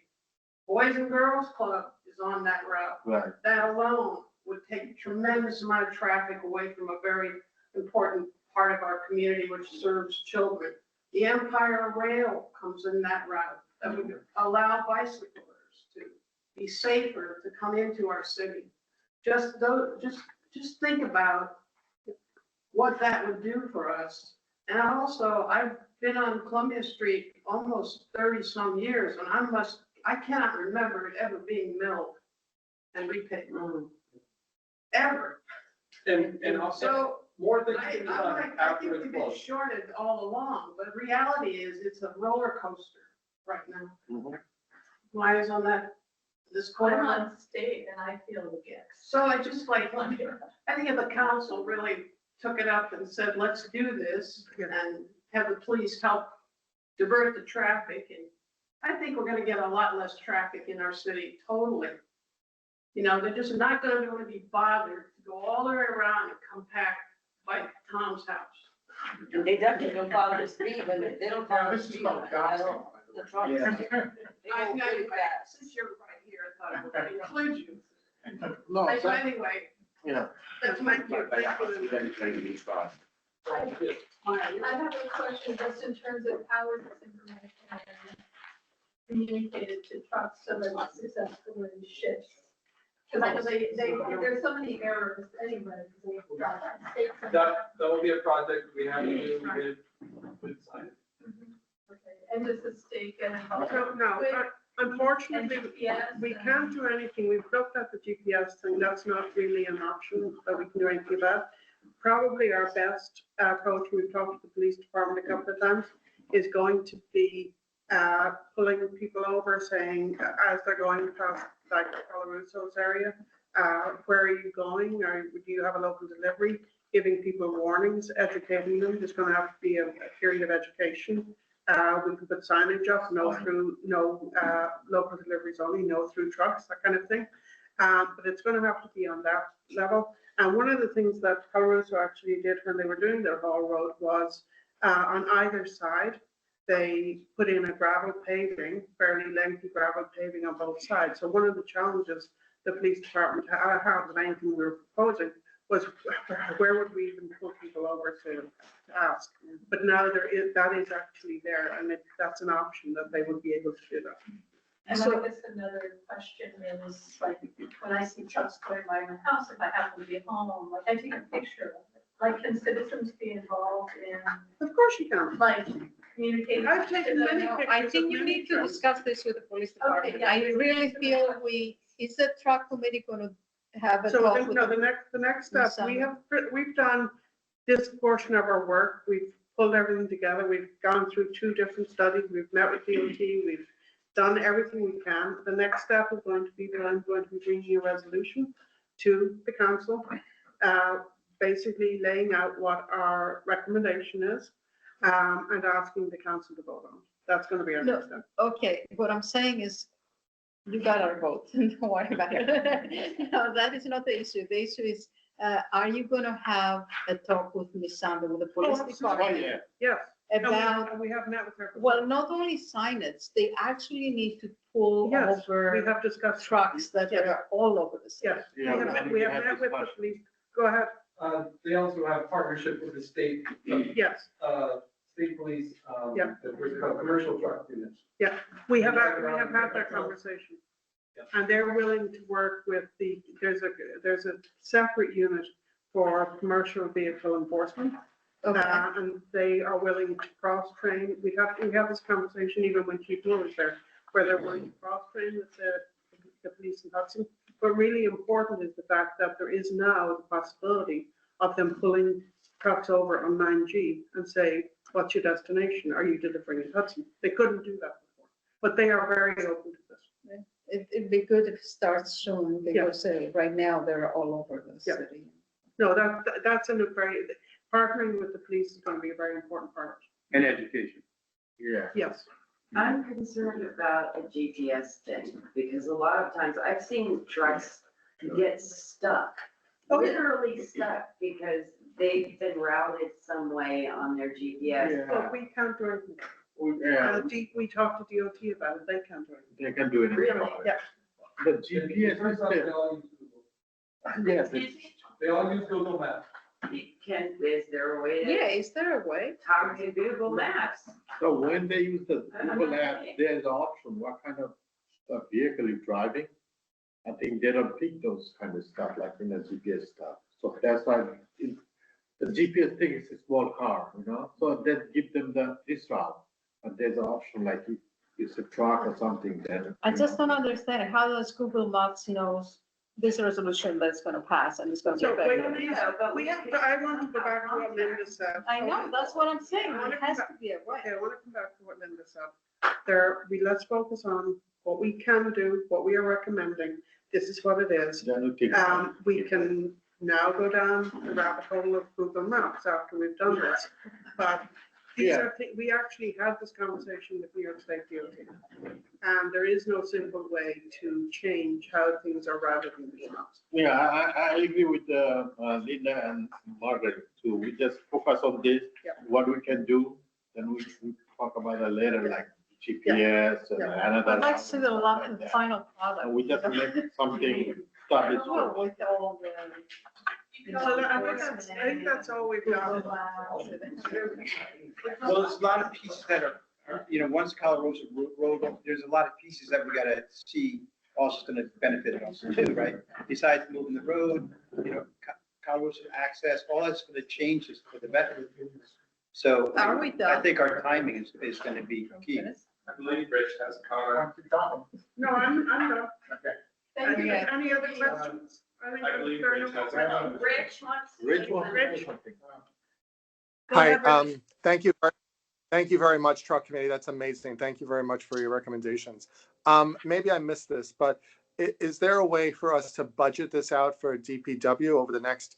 Boys and Girls Club is on that route. Right. That alone would take a tremendous amount of traffic away from a very important part of our community, which serves children. The Empire Rail comes in that route that would allow bicyclers to be safer to come into our city. Just think about what that would do for us. And also, I've been on Columbia Street almost 30 some years, and I cannot remember it ever being milled and repaved. Ever. And also, more things I can be done think after we've it's been closed. shorted all along, but reality is it's a roller coaster right now. My eyes on this corner. I'm on state and I feel the gigs. So I just like, I think if the council really took it up and said, let's do this and have the police help divert the traffic. And I think we're gonna get a lot less traffic in our city, totally. You know, they're just not gonna be bothered to go all the way around and come back by Tom's house. And they definitely don't follow the speed limit. They don't follow the This is speed called limit. I don't. doxing. The trucks. Yeah. They go pretty fast. Since you're right here, I thought I would include you. No, So anyway, yeah. that's my cue. Thank you. I have a question just in terms of how is this information communicated to trucks so that it's successfully shipped Because I know there's so many errors anyway, because we have mistakes. That will be a project we have to do with science. And does the state get involved? No, unfortunately, Yes. we can't do anything. We've looked at the GPS thing. That's not really an option that we can do anything about. Probably our best approach, we've talked to the police department a couple of times, is going to be pulling people over saying, as they're going past like Colaruso's area, where are you going? Or do you have a local delivery? Giving people warnings, educating them. There's going to have to be a period of education. We can put signage up, no local deliveries only, no through trucks, that kind of thing. But it's going to have to be on that level. And one of the things that Colaruso actually did when they were doing their haul road was on either side, they put in a gravel paving, fairly lengthy gravel paving on both sides. So one of the challenges the police department had with anything we were proposing was where would we even pull people over to ask? But now that is actually there, and that's an option that they would be able to do that. And I guess another question is, like, when I see trucks going by my house, if I happen to be home, like, I take a picture of it. Like, can citizens be involved in, Of course you can. like, communicating? I've taken many No, pictures. I think of you many need to trucks. discuss this with the police department. yeah. I really feel is the truck committee gonna have a So talk with the next step, we've done this portion of our work. We've pulled everything together. We've gone through 2 different studies. We've met with DOT. We've done everything we can. The next step is going to be that I'm going to be bringing a resolution to the council, basically laying out what our recommendation is, and asking the council to vote on. That's going to be our next step. Okay, what I'm saying is, you got our vote, don't worry about it. No, that is not the issue. The issue is, are you gonna have a talk with Ms. Sander, with the police department? Yes. About, And we have met with her. well, not only signage, they actually need to pull Yes, we over have discussed. trucks that Yes. are all over the city. Yes, we have met with the police. Go ahead. They also have partnership with the state. Yes. State police, Yeah. which is called commercial truck units. Yeah, we have had that conversation. And they're willing to work with there's a separate unit for commercial vehicle enforcement. Okay. And they are willing to cross-train. We have this conversation even when Chief Moore was there, where they're willing to cross-train with the police in Hudson. But really important is the fact that there is now the possibility of them pulling trucks over on 9G and say, what's your destination? Are you delivering in Hudson? They couldn't do that before, but they are very open to this. It'd be good if it starts soon, because right now they're all over the Yeah. city. No, that's partnering with the police is going to be a very important part. And education. Yeah. Yes. I'm concerned about a GPS thing, because a lot of times I've seen trucks get stuck, literally stuck, because they've been routed some way on their GPS. But we can't do anything. Yeah. We talked to DOT about it. They can't do anything. They can do anything Really? about it. Yeah. The GPS Turns out they system, all use Google. yes, They all use Google Maps. Is there a way to? Yeah, is there a way? Talk to Google Maps. so when they use the Google know. app, there's an option, what kind of vehicle you're driving. I think they don't pick those kind of stuff like in the GPS stuff. So that's why the GPS thing is a small car, so then give them this route. And there's an option like if it's a truck or something, then. I just don't understand, how does Google Maps knows this resolution that's gonna pass and it's gonna be So wait, effective? we have to, I want to go back to what Linda said. I know, that's what I'm saying, it has to be a way. Okay, I want to come back to what Linda said. Let's focus on what we can do, what we are recommending. This is what it is. Then you take- We can now go down the rabbit hole of Google Maps after we've done this. But we actually had this conversation with New York State DOT. And there is no simple way to change how things are routed in these maps. Yeah, I agree with Linda and Margaret too. We just focus on this, what we can do, then we talk about it later, like GPS and another. I'd like to see the final product. And we just make something established. Well, with all the. Well, I think that's all we've got. Well, there's a lot of pieces that are, once Colaruso Road, there's a lot of pieces that we gotta see also gonna benefit us too, right? Besides moving the road, cars access, all that's gonna change this for the better. So Are we I done? think our timing is gonna be key. I believe Rich has a comment. No, I'm done. Okay. Any other questions? I believe Rich has a comment. Rich wants. Rich wants Rich. Hi, thank you. Thank you very much, Truck Committee. That's amazing. Thank you very much for your recommendations. Maybe I missed this, but is there a way for us to budget this out for DPW over the next,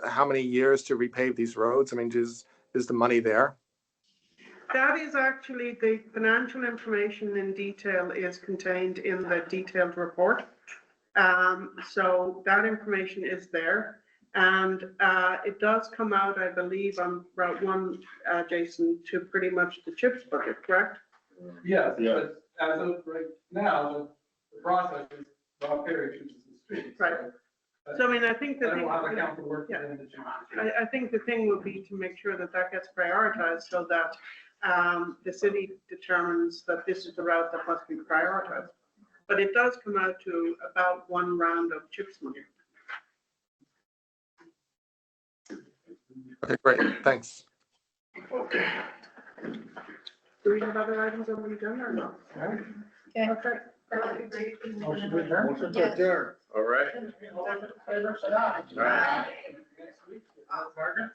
how many years to repave these roads? I mean, is the money there? That is actually, the financial information in detail is contained in the detailed report. So that information is there. And it does come out, I believe, on Route 1, Jason, to pretty much the CHIPS budget, correct? Yes, but as of right now, the process is Rob Perry chooses the street. Right. So I mean, I think I the don't thing, know how the council works yeah. within the two. I think the thing would be to make sure that that gets prioritized so that the city determines that this is the route that must be prioritized. But it does come out to about one round of CHIPS money. Okay, great. Thanks. Okay. Do we have other items on the agenda or not? Okay. Motion to adjourn. Motion to adjourn. All right. All in favor, say aye. All right. Next week, Margaret.